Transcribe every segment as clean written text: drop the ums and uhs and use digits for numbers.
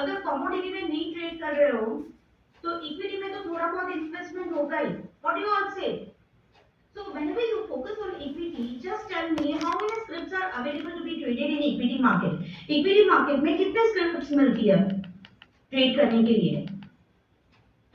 अगर कमोडिटी में नहीं ट्रेड कर रहे हो तो इक्विटी में तो थोड़ा बहुत इन्वेस्टमेंट होगा ही. व्हाट डू यू ऑल से? So whenever you focus on equity, just tell me how many scripts are available to be traded in equity market. Equity market में कितने scripts मिलती है ट्रेड करने के लिए?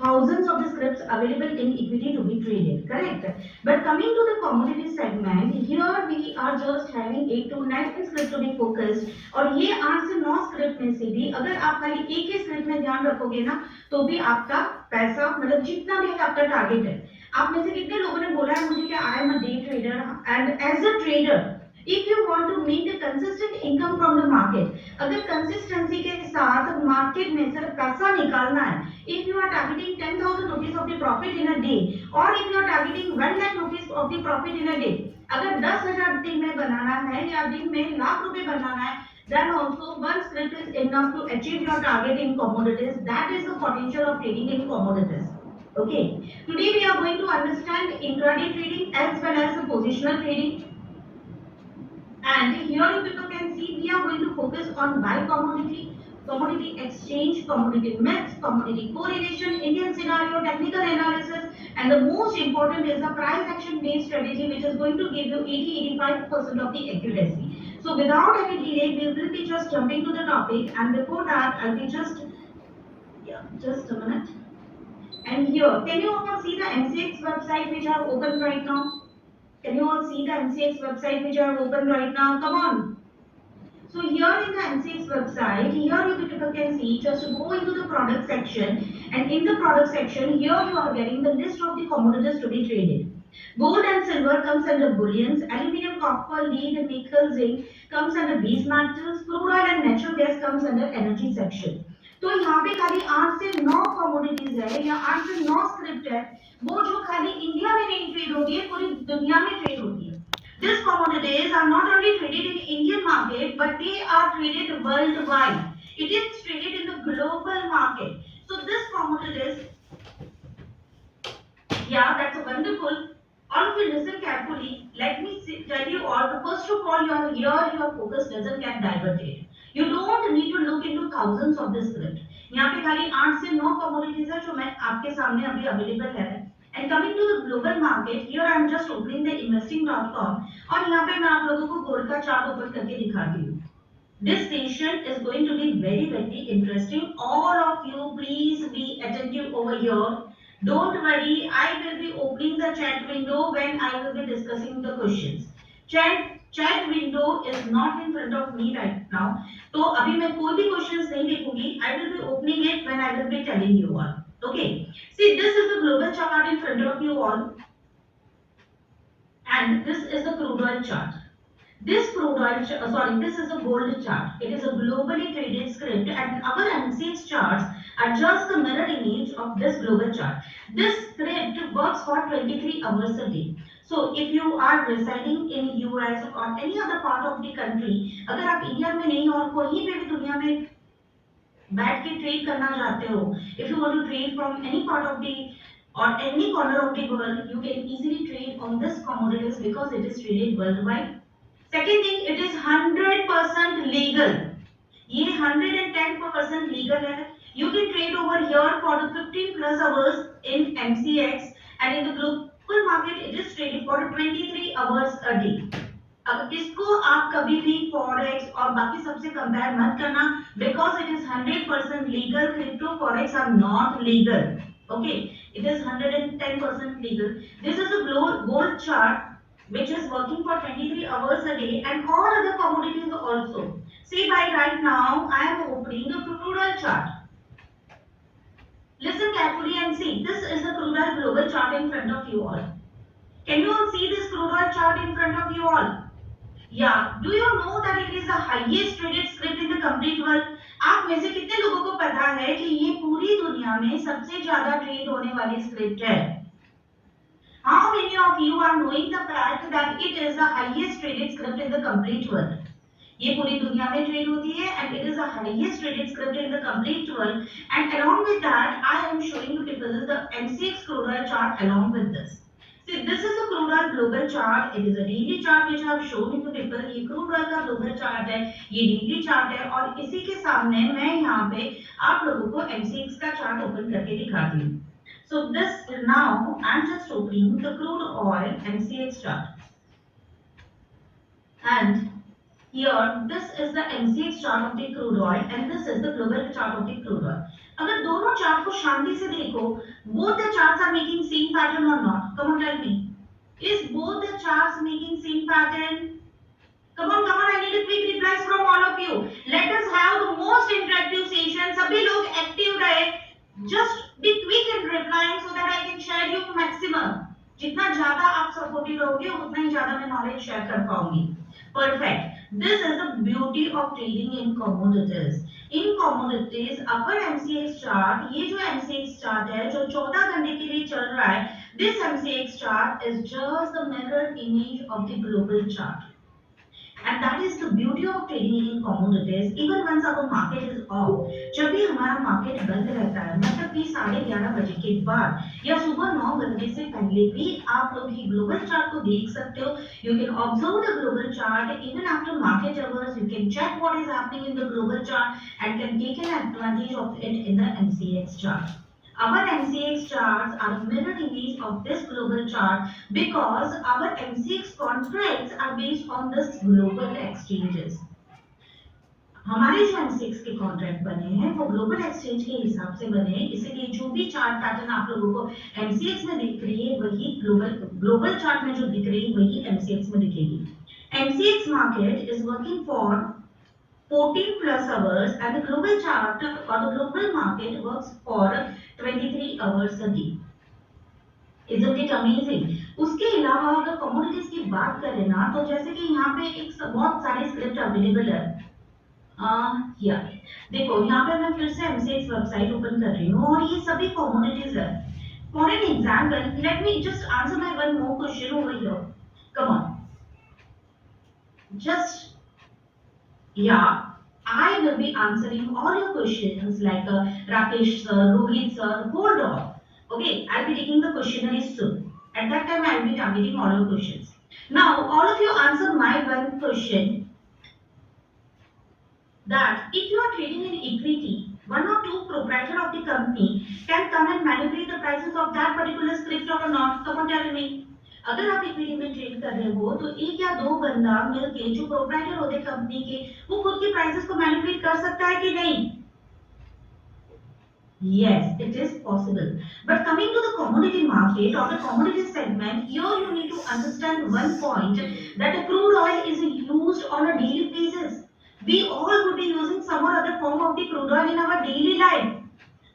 Thousands of the scripts available in equity to be traded, correct? But coming to the commodity segment, here we are just having 8 to 9 scripts to be focused. और ये 8 से 9 स्क्रिप्ट में से भी अगर आप खाली एक ही स्क्रिप्ट में ध्यान रखोगे ना तो भी आपका पैसा मतलब जितना भी आपका टारगेट है. आप में से कितने लोगों ने बोला है मुझे कि I am a day trader and as a trader if you want to make a consistent income from the market, अगर consistency के साथ market में सिर्फ पैसा निकालना है, if you are targeting 10,000 rupees of the profit in a day or if you are targeting 1 lakh rupees of the profit in a day, अगर 10,000 दिन में बनाना है या दिन में लाख रुपए बनाना है, then also one script is enough to achieve your target in commodities. That is the potential of trading in commodities. Okay, today we are going to understand intraday trading as well as the positional trading. And here you people can see we are going to focus on buy commodity, commodity exchange, commodity myths, commodity correlation, Indian scenario, technical analysis, and the most important is the price action based strategy, which is going to give you 80-85% of the accuracy. So without any delay, we will be just jumping to the topic, and before that, I'll be just a minute. And here, can you all see the MCX website which are open right now? Can you all see the MCX website which are open right now? Come on. So here in the MCX website, here you people can see, just go into the product section, and in the product section, here you are getting the list of the commodities to be traded. Gold and silver comes under bullions, aluminium, copper, lead, nickel, zinc comes under base metals, crude oil and natural gas comes under energy section. तो यहाँ पे खाली 8 से 9 commodities है या 8 से 9 script है, वो जो खाली इंडिया में नहीं ट्रेड होती है, पूरी दुनिया में ट्रेड होती है. These commodities are not only traded in Indian market, but they are traded worldwide. It is traded in the global market. So this commodities, yeah, that's wonderful. All of you listen carefully. Let me tell you all. First of all, your focus doesn't get diverted. You don't need to look into thousands of this script. यहाँ पे खाली 8 से 9 commodities है जो मैं आपके सामने अभी available है. And coming to the global market, here I am just opening the investing.com और यहाँ पे मैं आप लोगों को गोल्ड का चार्ट ओपन करके दिखाती हूँ. This session is going to be very interesting. All of you please be attentive over here. Don't worry, I will be opening the chat window when I will be discussing the questions. Chat window is not in front of me right now. तो अभी मैं कोई भी questions नहीं देखूंगी. I will be opening it when I will be telling you all. Okay. See, this is the global chart in front of you all, and this is the crude oil chart. This is a gold chart. It is a globally traded script, and our MCX charts are just the mirror image of this global chart. This script works for 23 hours a day. So if you are residing in US or any other part of the country, अगर आप India में नहीं और कहीं पे भी दुनिया में बैठ के ट्रेड करना चाहते हो, if you want to trade from any part of the or any corner of the world, you can easily trade on this commodities because it is traded worldwide. Second thing, it is 100% legal. ये 110% legal है. You can trade over here for the 15 plus hours in MCX, and in the global market it is traded for 23 hours a day. अब इसको आप कभी भी forex और बाकी सबसे कंपेयर मत करना, because it is 100% legal. Crypto forex are not legal. Okay, it is 110% legal. This is a gold chart which is working for 23 hours a day, and all other commodities also. See, by right now I am opening the crude oil chart. Listen carefully and see. This is the crude oil global chart in front of you all. Can you all see this crude oil chart in front of you all? Yeah. Do you know that it is the highest traded script in the complete world? आप में से कितने लोगों को पता है कि ये पूरी दुनिया में सबसे ज्यादा ट्रेड होने वाली स्क्रिप्ट है? How many of you are knowing the fact that it is the highest traded script in the complete world? ये पूरी दुनिया में ट्रेड होती है, and it is the highest traded script in the complete world. And along with that, I am showing you people the MCX crude oil chart along with this. See, this is a crude oil global chart. It is a daily chart which I have shown you to people. ये crude oil का global chart है, ये daily chart है और इसी के सामने मैं यहाँ पे आप लोगों को MCX का chart open करके दिखाती हूँ. So this now I'm just opening the crude oil MCX chart. And here this is the MCX chart of the crude oil and this is the global chart of the crude oil. अगर दोनों chart को शांति से देखो, both the charts are making same pattern or not? Come on, tell me. Is both the charts making same pattern? Come on, I need a quick replies from all of you. Let us have the most interactive session. सभी लोग active रहे. Just be quick in replying so that I can share you maximum. जितना ज्यादा आप supportive रहोगे उतना ही ज्यादा मैं नॉलेज शेयर कर पाऊंगी. Perfect. This is the beauty of trading in commodities. In commodities, upper MCX chart, ये जो MCX chart है जो 14 घंटे के लिए चल रहा है, this MCX chart is just the mirror image of the global chart. And that is the beauty of trading in commodities. Even once our market is off, जब भी हमारा मार्केट बंद रहता है, मतलब कि 11:30 बजे के बाद या सुबह 9 बजे से पहले भी आप लोग ये ग्लोबल चार्ट को देख सकते हो. You can observe the global chart even after market hours. You can check what is happening in the global chart and can take an advantage of it in the MCX chart. Our MCX charts are a mirror image of this global chart because our MCX contracts are based on this global exchanges. हमारे जो MCX के contract बने हैं वो global exchange के हिसाब से बने हैं, इसीलिए जो भी चार्ट पैटर्न आप लोगों को MCX में दिख रही है वही ग्लोबल चार्ट में जो दिख रही है वही MCX में दिखेगी. MCX market is working for 14 plus hours and the global chart or the global market works for 23 hours a day. Isn't it amazing? उसके अलावा अगर commodities की बात करें ना तो जैसे कि यहाँ पे एक बहुत सारे स्क्रिप्ट अवेलेबल है. देखो यहाँ पे मैं फिर से MCX वेबसाइट ओपन कर रही हूँ और ये सभी commodities है. For an example, let me just answer my one more question over here. Come on. Just yeah, I will be answering all your questions like Rakesh sir, Rohit sir, hold on. Okay, I'll be taking the questionnaire soon. At that time, I'll be targeting all your questions. Now, all of you answer my one question that if you are trading in equity, one or two proprietor of the company can come and manipulate the prices of that particular script or not? Come on, tell me. अगर आप equity में trade कर रहे हो तो एक या दो बंदा मिलके जो प्रोप्राइटर होते कंपनी के वो खुद के प्राइसेस को मैनिपुलेट कर सकता है कि नहीं? Yes, it is possible. But coming to the commodity market or the commodity segment, here you need to understand one point that the crude oil is used on a daily basis. We all would be using some or other form of the crude oil in our daily life.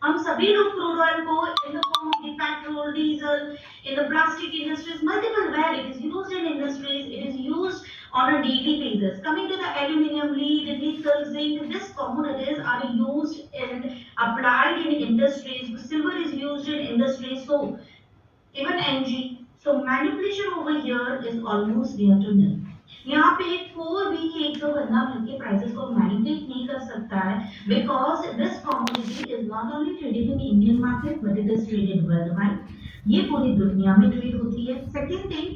हम सभी लोग crude oil को in the form of the petrol, diesel, in the plastic industries, multiple where it is used in industries, it is used on a daily basis. Coming to the aluminium, lead, nickel, zinc, these commodities are used and applied in industries. Silver is used in industries, so even NG. So manipulation over here is almost near to nil. यहाँ पे कोई भी एक दो बंदा मिलके prices को manipulate नहीं कर सकता है because this commodity is not only traded in Indian market but it is traded worldwide. ये पूरी दुनिया में ट्रेड होती है. Second thing,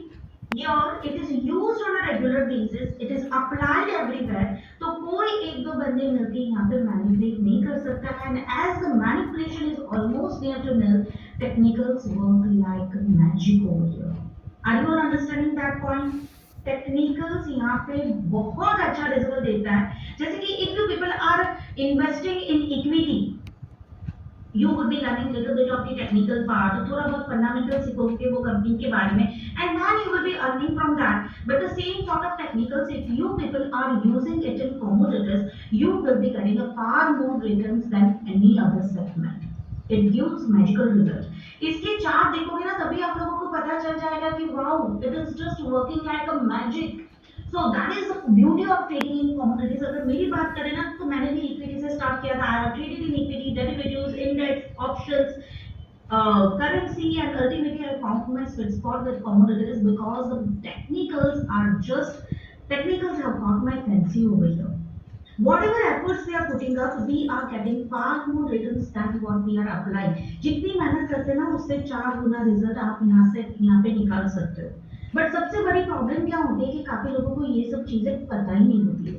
here it is used on a regular basis, it is applied everywhere. तो कोई एक दो बंदे मिलके यहाँ पे मैनिपुलेट नहीं कर सकता है and as the manipulation is almost near to nil, technicals work like magic over here. Are you all understanding that point? Technicals यहाँ पे बहुत अच्छा रिजल्ट देता है. जैसे कि if you people are investing in equity, you would be learning little bit of the technical part, थोड़ा बहुत फंडामेंटल सीखोगे वो कंपनी के बारे में and then you will be earning from that. But the same sort of technicals, if you people are using it in commodities, you will be getting a far more returns than any other segment. It gives magical result. इसके chart देखोगे ना तभी आप लोगों को पता चल जाएगा कि wow, it is just working like a magic. So that is the beauty of trading in commodities. अगर मेरी बात करें ना तो मैंने भी इक्विटी से स्टार्ट किया था. I have traded in equity, derivatives, index, options, currency, and ultimately I found my sweet spot with commodities because the technicals have got my fancy over here. Whatever efforts we are putting trading up, we are getting far more returns than what we are applying. जितनी मेहनत करते हैं ना उससे 4 गुना result आप यहाँ पे निकाल सकते हो. बट सबसे बड़ी प्रॉब्लम क्या होती है कि काफी लोगों को ये सब चीजें पता ही नहीं होती है.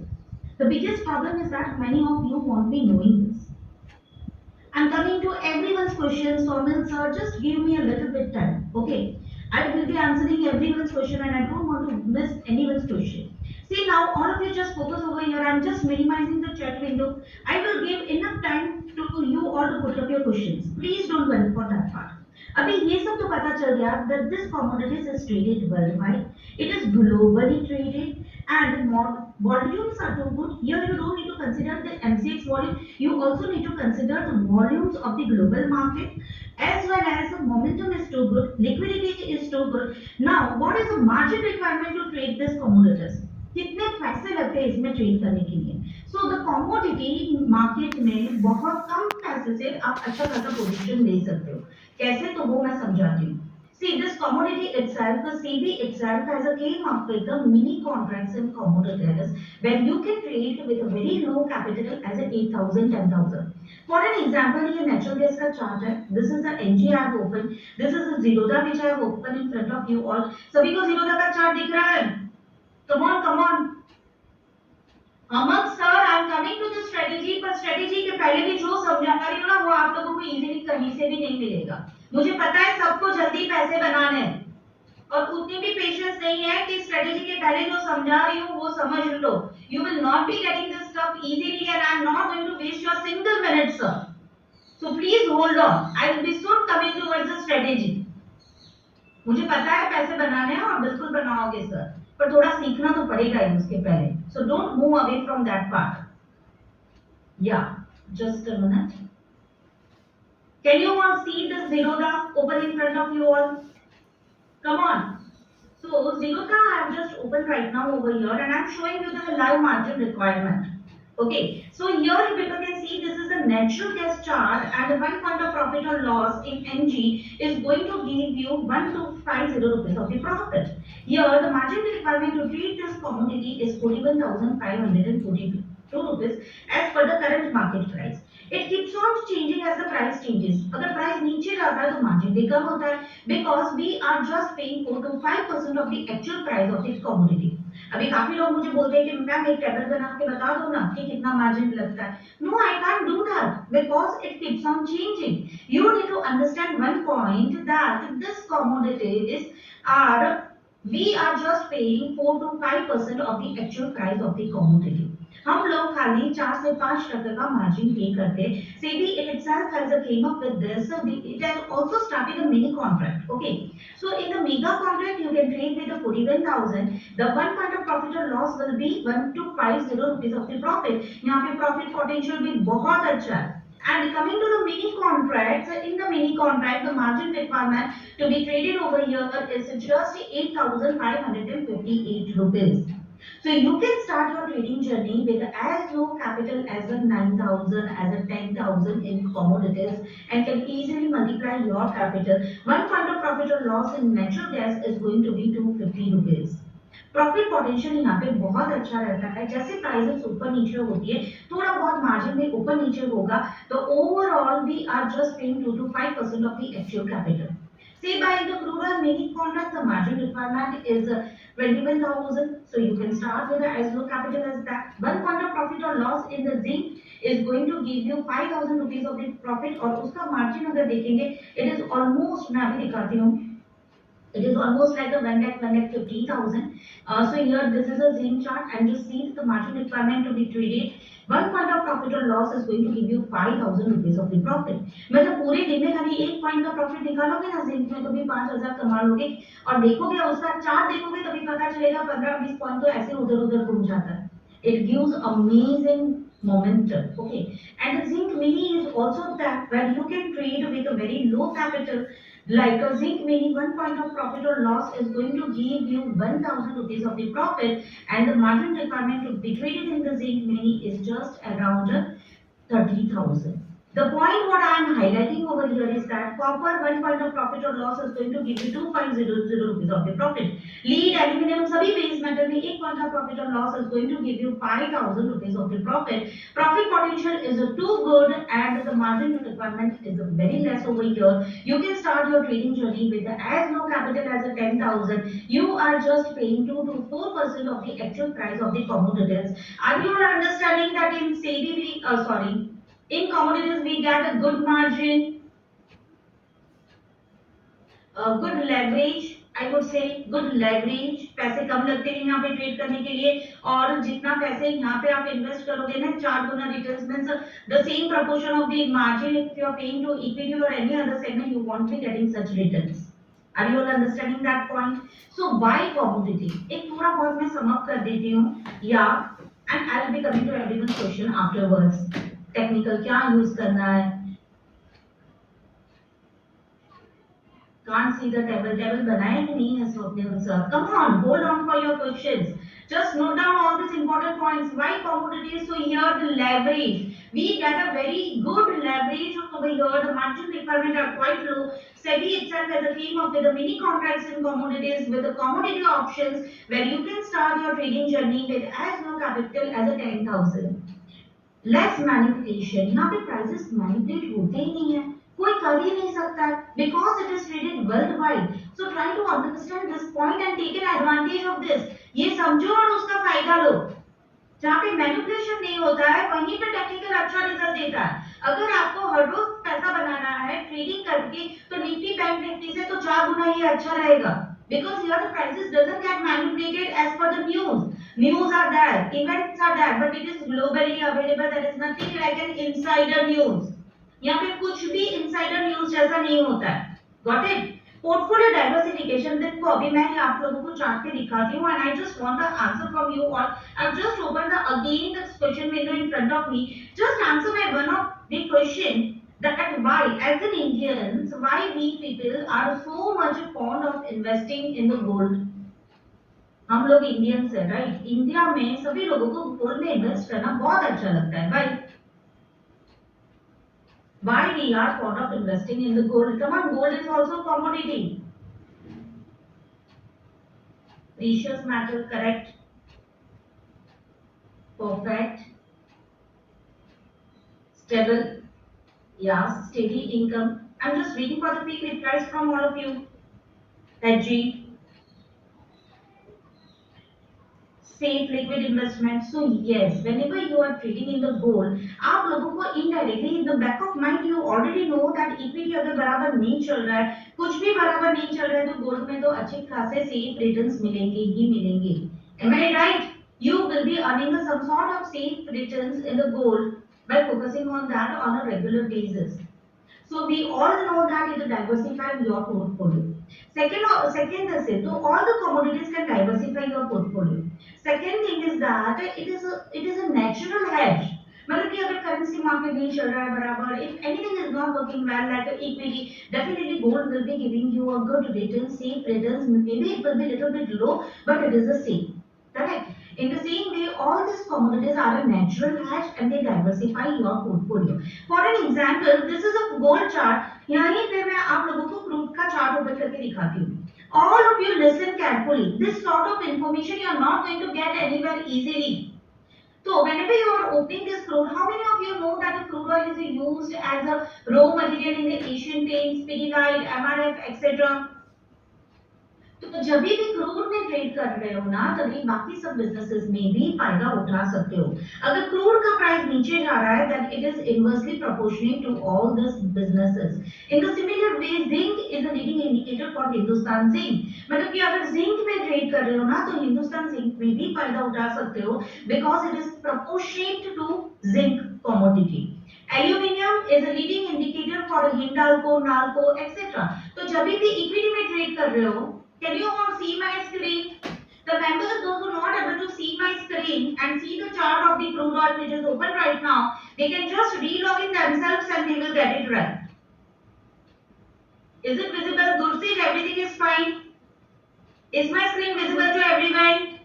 The biggest problem is that many of you won't be knowing this. I'm coming to everyone's questions. Soumil sir, just give me a little bit time. Okay. I will be answering everyone's question and I don't want to miss anyone's question. See now, all of you just focus over here. I'm just minimizing the chat window. I will give enough time to you all to put up your questions. Please don't worry for that part. अभी ये सब तो पता चल गया that this commodities is traded worldwide. It is globally traded and volumes are too good. Here you don't need to consider the MCX volume. You also need to consider the volumes of the global market as well as the momentum is too good, liquidity is too good. Now, what is the margin requirement to trade this commodities? कितने पैसे लगते हैं इसमें trade करने के लिए? So the commodity market में बहुत कम पैसे से आप अच्छा खासा पोजीशन ले सकते हो. कैसे तो वो मैं समझाती हूँ. See this commodity itself, the CB itself has a came up with the mini contracts and commodities where you can trade with a very low capital as a 8,000, 10,000. For an example, ये natural gas का chart है. This is the NG I have opened. This is the Zerodha which I have opened in front of you all. सभी को Zerodha का chart दिख रहा है? Come on, come on. Aman sir, I am coming to the strategy, पर strategy के पहले भी जो समझा रही हूँ ना वो आप लोगों को इजीली कहीं से भी नहीं मिलेगा. मुझे पता है सबको जल्दी पैसे बनाने हैं और उतनी भी पेशेंस नहीं है कि स्ट्रेटेजी के पहले जो समझा रही हूँ वो समझ लो. You will not be getting this stuff easily and I am not going to waste your single minute sir. So please hold on. I will be soon coming towards the strategy. मुझे पता है पैसे बनाने हैं और बिल्कुल बनाओगे sir, पर थोड़ा सीखना तो पड़ेगा ही उसके पहले. So don't move away from that part. Yeah, just a minute. Can you all see the Zerodha open in front of you all? Come on. So Zerodha I have just opened right now over here and I am showing you the live margin requirement. Okay, so here people can see this is the natural gas chart and one point of profit or loss in NG is going to give you 1250 rupees of the profit. Here the margin requirement to trade this commodity is 41,542 rupees as per the current market price. It keeps on changing as the price changes. अगर price नीचे जाता है तो margin भी कम होता है because we are just paying 4 to 5% of the actual price of this commodity. अभी काफी लोग मुझे बोलते हैं कि मैम एक टेबल बना के बता दो ना कि कितना मार्जिन लगता है. No, I can't do that because it keeps on changing. You need to understand one point that this commodities are we are just paying 4 to 5% of the actual price of the commodity. हम लोग खाली 4 से 5% का margin पे करते हैं. SEBI itself has came up with this. It has also started a mini contract. Okay, so in the mega contract you can trade with the 41,000. The one point of profit or loss will be 1250 rupees of the profit. यहाँ पे profit potential भी बहुत अच्छा है. And coming to the mini contracts, in the mini contract, the margin requirement to be traded over here is just 8,558 rupees. So you can start your trading journey with as low capital as a 9,000, as a 10,000 in commodities and can easily multiply your capital. One point of profit or loss in natural gas is going to be 250 rupees. Profit potential यहाँ पे बहुत अच्छा रहता है. जैसे prices ऊपर नीचे होती है थोड़ा बहुत मार्जिन में ऊपर नीचे होगा तो overall we are just paying 2 to 5% of the actual capital. Say by the crude oil mini contract the margin requirement is 21,000, so you can start with as low capital as that. One point of profit or loss in the zinc is going to give you 5,000 rupees of the profit और उसका margin अगर देखेंगे it is almost, मैं अभी दिखाती हूँ, it is almost like a 1,50,000. So here this is a zinc chart and you see the margin requirement to be traded. One point of profit or loss is going to give you 5,000 rupees of the profit. मतलब पूरे दिन में खाली एक point का profit निकालोगे ना zinc में तो भी 5,000 कमा लोगे और देखोगे उसका चार्ट देखोगे तभी पता चलेगा 15-20 पॉइंट तो ऐसे उधर-उधर घूम जाता है. It gives amazing momentum. Okay, and the zinc mini is also that where you can trade with a very low capital. Like a zinc mini, one point of profit or loss is going to give you 1,000 rupees of the profit, and the margin requirement to be traded in the zinc mini is just around 30,000. The point what I am highlighting over here is that copper 1 point of profit or loss is going to give you 2.00 rupees of the profit. Lead, aluminum सभी base metal में 1 point of profit or loss is going to give you 5,000 rupees of the profit. Profit potential is too good and the margin requirement is very less over here. You can start your trading journey with as low capital as a 10,000. You are just paying 2 to 4% of the actual price of the commodities. Are you understanding that in SEBI, in commodities we get a good margin, a good leverage, I would say good leverage. पैसे कम लगते हैं यहाँ पे trade करने के लिए और जितना पैसे यहाँ पे आप इन्वेस्ट करोगे ना 4 गुना returns means the same proportion of the margin if you are paying to equity or any other segment you won't be getting such returns. Are you all understanding that point? So why commodity? एक थोड़ा बहुत मैं sum up कर देती हूँ या and I'll be coming to everyone's question afterwards. Technical क्या use करना है can't see the table बनाया कि नहीं है Swapnil sir. Come on, hold on for your questions. Just note down all these important points. Why commodities? So here the leverage. We get a very good leverage over here. The margin requirement are quite low. SEBI itself has a team of with the mini contracts in commodities with the commodity options where you can start your trading journey with as low capital as a 10,000. Less manipulation यहाँ पे prices manipulate होते ही नहीं है कोई कर ही नहीं सकता है because it is traded world wide so try to understand this point and take an advantage of this ये समझो और उसका फायदा लो जहाँ पे मैनिपुलेशन नहीं होता है वहीं पे टेक्निकल अच्छा रिजल्ट देता है अगर आपको हर रोज पैसा बनाना है ट्रेडिंग करके तो निफ्टी बैंक निफ्टी से तो 4 गुना ही अच्छा रहेगा because here the prices doesn't get manipulated as per the news are there events are there but it is globally available there is nothing like an insider news यहाँ पे कुछ भी insider news जैसा नहीं होता है got it portfolio diversification देखो अभी मैं आप लोगों को चार्ट पे दिखाती हूँ and I just want the answer from you all I've just opened the again the question window in front of me just answer my one of the question that why as an Indians why we people are so much fond of investing in the gold हम लोग Indians है right India में सभी लोगों को gold में invest करना बहुत अच्छा लगता है भाई why we are fond of investing in the gold come on gold is also a commodity precious metal correct perfect stable yeah steady income I'm just waiting for the quick replies from all of you hedging safe liquid investment so yes whenever you are trading in the gold आप लोगों को indirectly in the back of mind you already know that equity अगर बराबर नहीं चल रहा है कुछ भी बराबर नहीं चल रहा है तो गोल्ड में तो अच्छे खासे safe returns मिलेंगे ही मिलेंगे am I right you will be earning some sort of safe returns in the gold by focusing on that on a regular basis so we all know that it diversifies your portfolio second is it so all the commodities can diversify your portfolio second thing is that it is a natural hedge मतलब कि अगर currency market नहीं चल रहा है बराबर if anything is not working well like equity definitely gold will be giving you a good return safe returns maybe it will be little bit low but it is the same correct in the same way all these commodities are a natural hedge and they diversify your portfolio for an example this is a gold chart यहीं पे मैं आप लोगों को crude का chart open करके दिखाती हूँ all of you listen carefully this sort of information you are not going to get anywhere easily so whenever you are opening this crude how many of you know that the crude oil is used as a raw material in the Asian Paints Pidilite MRF etc तो जब भी crude में trade कर रहे हो ना तभी बाकी सब बिजनेसेस में भी फायदा उठा सकते हो अगर क्रूड का प्राइस नीचे जा रहा है then it is inversely proportionate to all these businesses in the similar way zinc is a leading indicator for Hindustan Zinc मतलब कि अगर जिंक में ट्रेड कर रहे हो ना तो हिंदुस्तान जिंक में भी फायदा उठा सकते हो because it is proportionate to zinc commodity Aluminium is a leading indicator for Hindalco, Nalco, etc. तो जब भी इक्विटी में ट्रेड कर रहे हो can you all see my screen? The members, those who are not able to see my screen and see the chart of the crude oil which is open right now, they can just re-log in themselves and they will get it right. Is it visible? Gursit, everything is fine. Is my screen visible to everyone?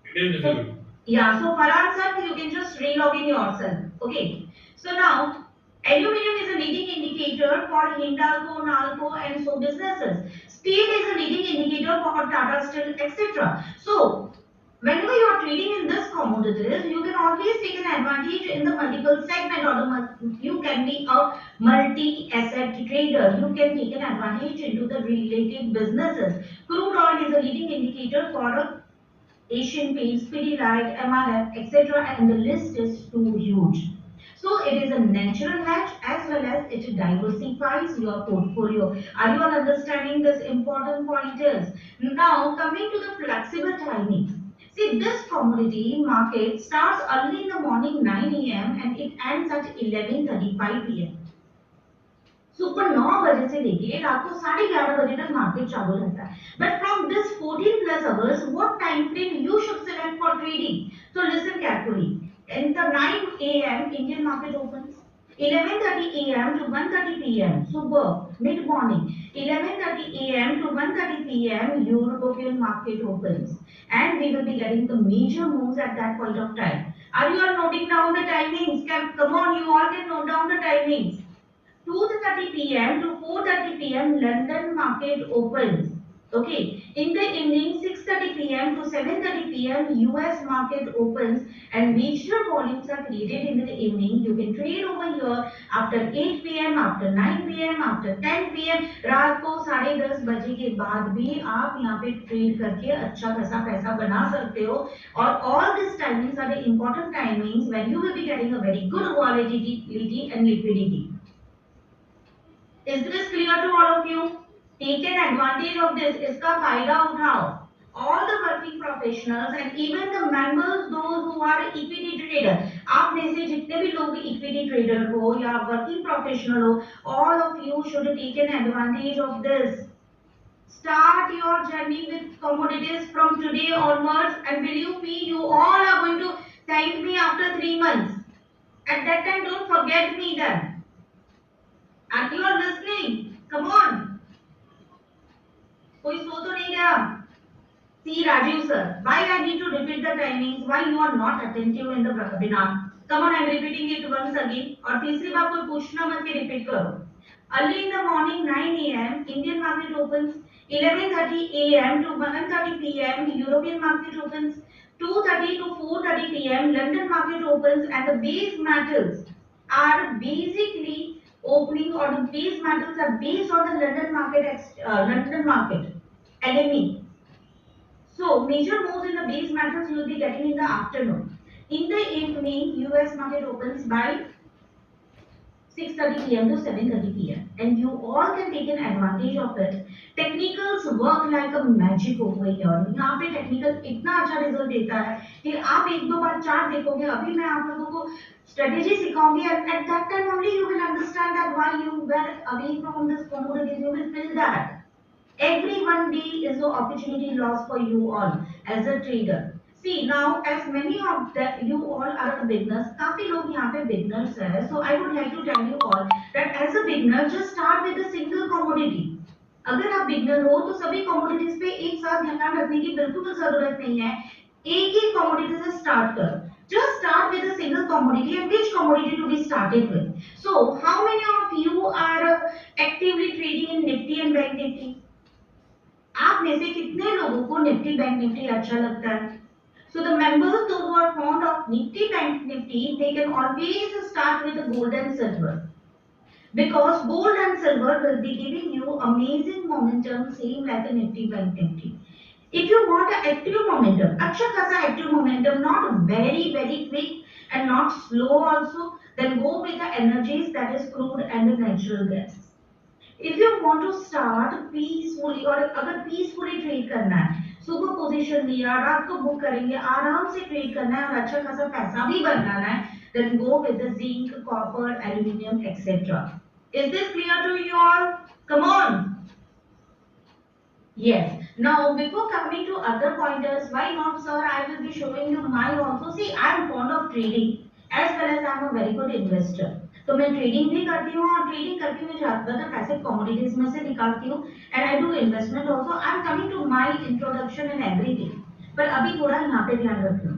It is visible. Yeah, so Farhan sir, you can just re-log in yourself. Okay. So now, aluminium for Hindalco, Nalco, and so businesses. Steel is a leading indicator for Tata Steel, etc. So whenever you are trading in this commodities, you can always take an advantage in the multiple segment, or you can be a multi-asset trader. You can take an advantage into the related businesses. Crude oil is a leading indicator for Asian Paints, Pidilite, MRF, etc. And the list is too huge. So it is a natural hedge as well as it diversifies your portfolio. Are you all understanding this important pointers? Now coming to the flexible timing. See, this commodity market starts early in the morning 9 a.m. and it ends at 11:35 p.m. सुबह 9 बजे से लेके रात को 11:30 बजे तक market चालू रहता है. But from this 14 plus hours, what time frame you should select for trading? So listen carefully. In the 9 a.m. Indian market opens. 11:30 a.m. to 1:30 p.m. सुबह mid morning. 11:30 a.m. to 1:30 p.m. European market opens, and we will be getting the major moves at that point of time. Are you all noting down the timings? Come on, you all can note down the timings. 2:30 p.m. to 4:30 p.m. London market opens. Okay. In the evening, 6:30 p.m. to 7:30 p.m. US market opens, and major volumes are created in the evening. You can trade over here after 8 p.m., after 9 p.m., after 10 p.m. रात को 10:30 बजे के बाद भी आप यहाँ पे trade करके अच्छा खासा पैसा बना सकते हो. और all these timings are the important timings when you will be getting a very good volatility and liquidity. Is this clear to all of you? Take an advantage of this. इसका फायदा उठाओ. All the working professionals and even the members, those who are equity trader. आप में से जितने भी लोग equity trader हो या working professional हो, all of you should take an advantage of this. Start your journey with commodities from today onwards, and believe me, you all are going to thank me after 3 months. At that time, don't forget me then. Are you all listening? Come on. कोई सो तो नहीं गया? See Rajiv sir, why I need to repeat the timings? Why you are not attentive in the webinar? Come on, I am repeating it once again. और तीसरी बार कोई पूछना मत कि repeat करो. Early in the morning 9 a.m. Indian market opens. 11:30 a.m. to 1:30 p.m. European market opens. 2:30 to 4:30 p.m. London market opens, and the base metals are basically opening, or the base metals are based on the London market LME. So major moves in the base metals you will be getting in the afternoon. In the evening, US market opens by 6:30 p.m. to 7:30 p.m. and you all can take an advantage of it. Technicals work like a magic over here. यहाँ पे technical इतना अच्छा result देता है कि आप एक दो बार चार्ट देखोगे. अभी मैं आप लोगों को strategy सिखाऊंगी, and at that time only you will understand that why you were away from this commodities. You will feel that every one day is an opportunity loss for you all as a trader. See now, as many of that you all are beginners, काफी लोग यहाँ पे beginners हैं. So I would like to tell you all that as a beginner, just start with a single commodity. अगर आप beginner हो तो सभी commodities पे एक साथ ध्यान रखने की बिल्कुल जरूरत नहीं है. एक ही commodity से start करो. Just start with a single commodity, and which commodity to be started with. So how many of you are actively trading in Nifty and Bank Nifty? आप में से कितने लोगों को Nifty Bank Nifty अच्छा लगता है? So the members, those who are fond of Nifty Bank Nifty, they can always start with the gold and silver, because gold and silver will be giving you amazing momentum, same like the Nifty Bank Nifty. If you want an active momentum, अच्छा खासा active momentum, not very quick and not slow also, then go with the energies that is crude and the natural gas. If you want to start peacefully, और अगर peacefully trade करना है, सुबह position लिया, रात को बुक करेंगे, आराम से ट्रेड करना है और अच्छा खासा पैसा भी बनाना है, then go with the zinc, copper, aluminium, etc. Is this clear to you all? Come on. Yes. Now, before coming to other pointers, why not, sir? I will be showing you my also. See, I am fond of trading as well as I am a very good investor. तो मैं trading भी करती हूँ और trading करके मैं ज्यादातर पैसे कमोडिटीज में से निकालती हूँ, and I do investment also. I am coming to my introduction and everything, पर अभी थोड़ा यहाँ पे ध्यान रखना.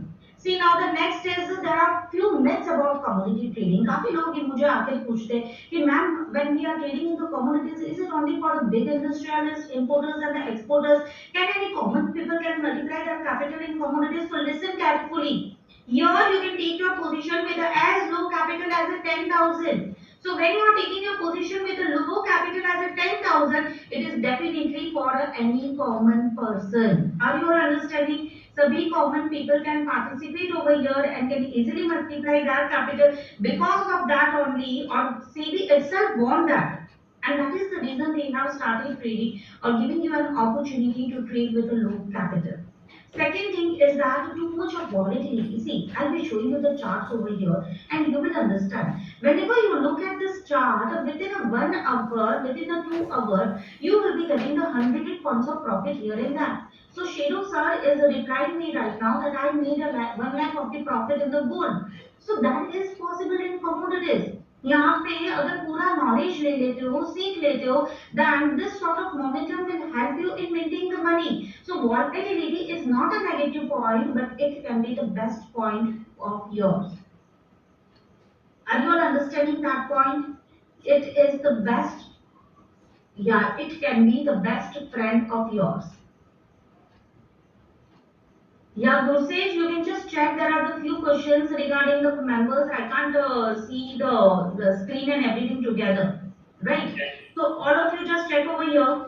See now the next is there are few myths about commodity trading. काफी लोग ये मुझे आके पूछते हैं कि ma'am when we are trading in the commodities is it only for the big industrialists, importers and the exporters? Can any common people can multiply their capital in commodities? So listen carefully. Here you can take your position with as low capital as a 10,000. So when you are taking your position with a low capital as a 10,000, it is definitely for any common person. Are you all understanding? सभी common people can participate over here and can easily multiply their capital because of that only, or SEBI itself want that. And that is the reason they have started trading or giving you an opportunity to trade with a low capital. Second thing is that too much of volatility. See, I'll be showing you the charts over here and you will understand. Whenever you look at this chart, within a 1 hour, within a 2 hour, you will be getting the 100 points of profit here and there. So Sheru sir is replying me right now that I made a 1 lakh of the profit in the gold. So that is possible in commodities. यहाँ पे अगर पूरा knowledge ले लेते हो, सीख लेते हो, then this sort of momentum will help you in maintaining the money. So volatility is not a negative point, but it can be the best point of yours. Are you all understanding that point? It is the best, yeah, it can be the best friend of yours. Yeah, Gursesh, you can just check. There are the few questions regarding the members. I can't see the screen and everything together, right? So all of you just check over here.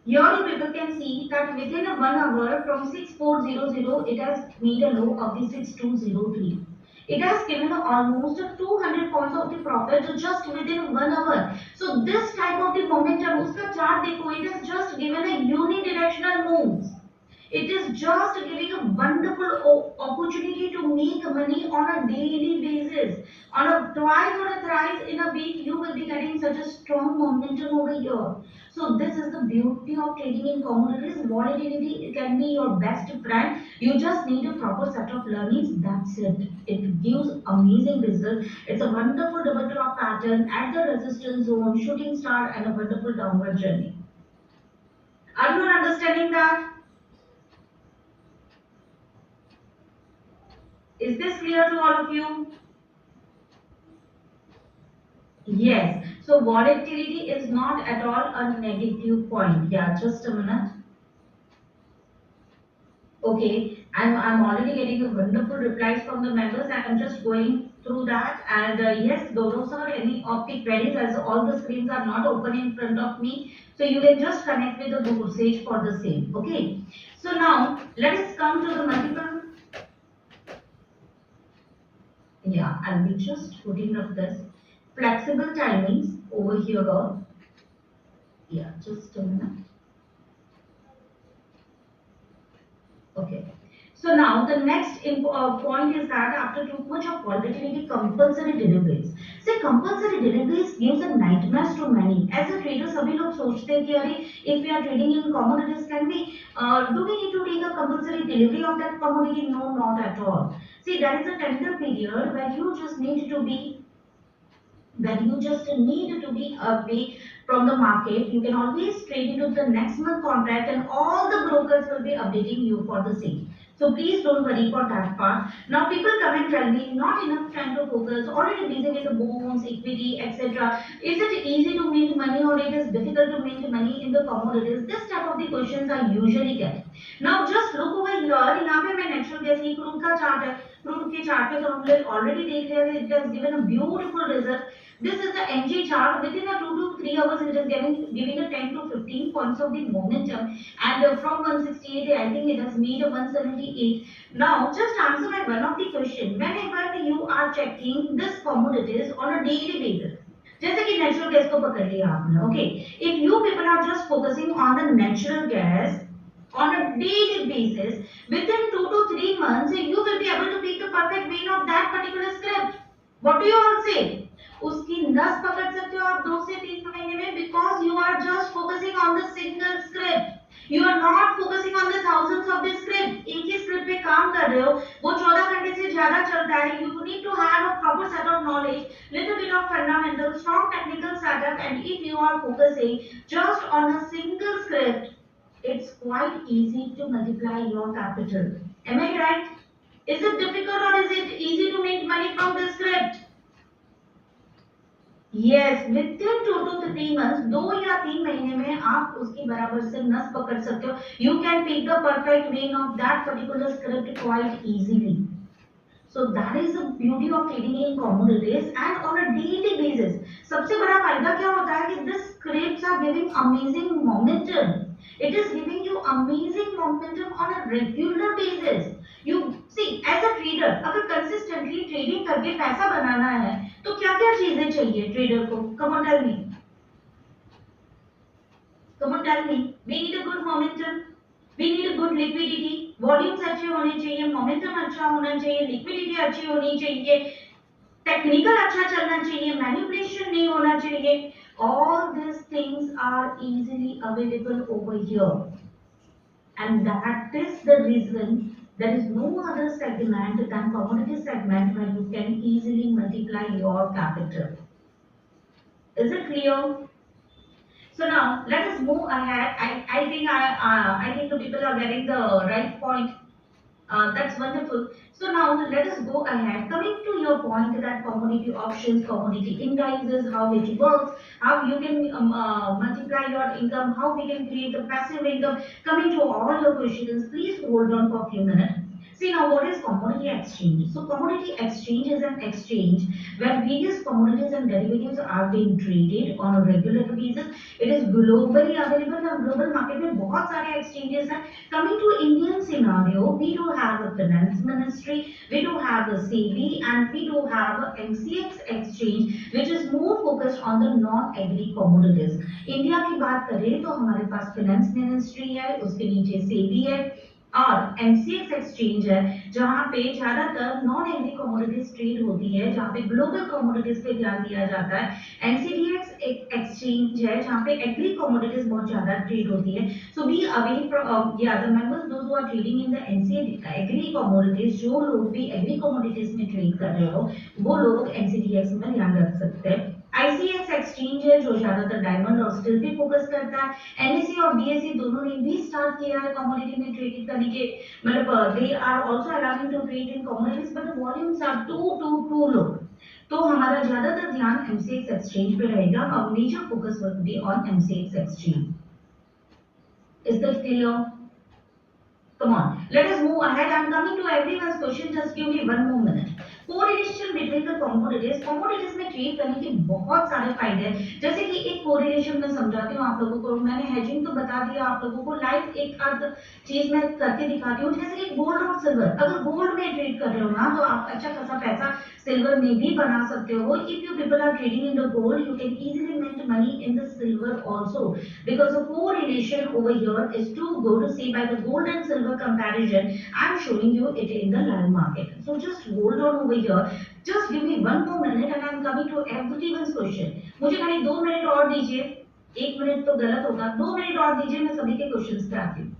Here you people can see that within a 1 hour from 6400 it has made a low of the 6203. It has given almost 200 points of the profit just within 1 hour. So this type of the momentum, uska chart dekho, it has just given a unidirectional moves. It is just giving a wonderful opportunity to make money on a daily basis. On a twice or a thrice in a week, you will be getting such a strong momentum over here. So this is the beauty of trading in commodities. Volatility can be your best friend. You just need a proper set of learnings. That's it. It gives amazing results. It's a wonderful double top pattern at the resistance zone, shooting star, and a wonderful downward journey. Are you understanding that? Is this clear to all of you? Yes. So volatility is not at all a negative point. Yeah, just a minute. Okay, I'm already getting a wonderful replies from the members. I'm just going through that. And yes, Dodo sir, any of the queries, as all the screens are not open in front of me, so you can just connect with the Google for the same. Okay. So now let us come to the multiple. Yeah, I'll be just putting up this flexible timings over here. Yeah, just a minute. Okay. So now the next point is that after too much of volatility, compulsory deliveries. See, compulsory deliveries gives a nightmares to many. As a trader, सभी लोग सोचते हैं कि अरे if we are trading in commodities, can we do we need to take a compulsory delivery of that commodity? No, not at all. See, there is a tender period where you just need to be away from the market. You can always trade into the next month contract and all the brokers will be updating you for the same. So please don't worry for that part. Now people come and tell me not enough time to focus, already busy with the bonds, equity, etc. Is it easy to make money or it is difficult to make money in the commodities? This type of the questions I usually get. Now just look over here. यहाँ पे मैं natural gas की crude का chart है. Crude के chart पे तो हम लोग already देख रहे हैं. It has given a beautiful result. This is the NG chart. Within a 2 to 3 hours, it is giving a 10 to 15 points of the momentum. And from 168, I think it has made a 178. Now, just answer my one of the question. Whenever you are checking this commodities on a daily basis, जैसे कि natural gas को पकड़ लिया आपने, okay? If you people are just focusing on the natural gas on a daily basis, within 2 to 3 months, you will be able to pick the perfect vein of that particular script. What do you all say? उसकी नस पकड़ सकते हो आप 2 से 3 महीने में because you are just focusing on the single script. You are not focusing on the thousands of the script. एक ही script पे काम कर रहे हो, वो 14 घंटे से ज्यादा चलता है, you need to have a proper set of knowledge, little bit of fundamental, strong technical setup, and if you are focusing just on a single script, it's quite easy to multiply your capital. Am I right? Is it difficult or is it easy to make money from the script? Yes, within 2 to 3 months, 2 या 3 महीने में आप उसकी बराबर से नस पकड़ सकते हो. You can pick the perfect vein of that particular script quite easily. So that is the beauty of trading in commodities and on a daily basis. सबसे बड़ा फायदा क्या होता है कि this scripts are giving amazing momentum. It is giving you amazing momentum on a regular basis. You see, as a trader, अगर consistently trading करके पैसा बनाना है, तो क्या-क्या चीजें चाहिए trader को? Come on, tell me. Come on, tell me. We need a good momentum. We need a good liquidity. Volumes अच्छे होने चाहिए, momentum अच्छा होना चाहिए, liquidity अच्छी होनी चाहिए, technical अच्छा चलना चाहिए, manipulation नहीं होना चाहिए. All these things are easily available over here. And that is the reason there is no other segment than commodity segment where you can easily multiply your capital. Is it clear? So now let us move ahead. I think the people are getting the right point. That's wonderful. So now let us go ahead. Coming to your point that commodity options, commodity indices, how it works, how you can multiply your income, how we can create the passive income. Coming to all your questions, please hold on for a few minutes. See now, what is commodity exchange? So commodity exchange is an exchange where various commodities and derivatives are being traded on a regular basis. It is globally available and global market में बहुत सारे exchanges हैं. Coming to Indian scenario, we do have a finance ministry, we do have a SEBI, and we do have a MCX exchange, which is more focused on the non-agri commodities. India की बात करें तो हमारे पास finance ministry है, उसके नीचे SEBI है, और एमसीएक्स एक्सचेंज है जहां पे ज्यादातर नॉन एग्री कमोडिटीज ट्रेड होती है, जहां पे ग्लोबल कमोडिटीज पे ध्यान दिया जाता है. एनसीडीएक्स एक एक्सचेंज है जहां पे एग्री कमोडिटीज बहुत ज्यादा ट्रेड होती है. So be away from the members those who are trading in the NCD agri commodities. जो लोग भी एग्री कमोडिटीज में ट्रेड कर रहे हो वो लोग एनसीडीएक्स में ध्यान रख सकते हैं. आईसीएक्स एक्सचेंज है जो ज्यादातर डायमंड और स्टील पे फोकस करता है. एनएससी और बीएससी दोनों ने भी स्टार्ट किया है कमोडिटी में ट्रेडिंग करने के, मतलब they are also allowing to trade in commodities but the volumes are too low. तो हमारा ज्यादातर ध्यान एमसीएक्स एक्सचेंज पे रहेगा और major focus will be on MCX exchange. Is that clear? Come on, let us move ahead. I'm coming to everyone's question. Just give me one more minute. Correlation between the commodities. Commodities में trade करने के बहुत सारे फायदे हैं. जैसे कि एक कोरिलेशन में समझाती हूँ आप लोगों को. मैंने हेजिंग तो बता दिया आप लोगों को. लाइव एक आध चीज मैं करके दिखाती हूँ. जैसे कि गोल्ड और सिल्वर. अगर गोल्ड में ट्रेड कर रहे हो ना तो आप अच्छा खासा पैसा सिल्वर में भी बना सकते हो. If you people are trading in the gold you can easily make money in the silver also because the correlation over here is too good. See, by the gold and silver comparison, I am showing you it in the live market. So just hold on over here. Just give me one more minute and I am coming to everyone's question. मुझे खाली 2 minute और दीजिए. 1 minute तो गलत होगा. 2 minute और दीजिए, मैं सभी के क्वेश्चंस पे आती हूँ.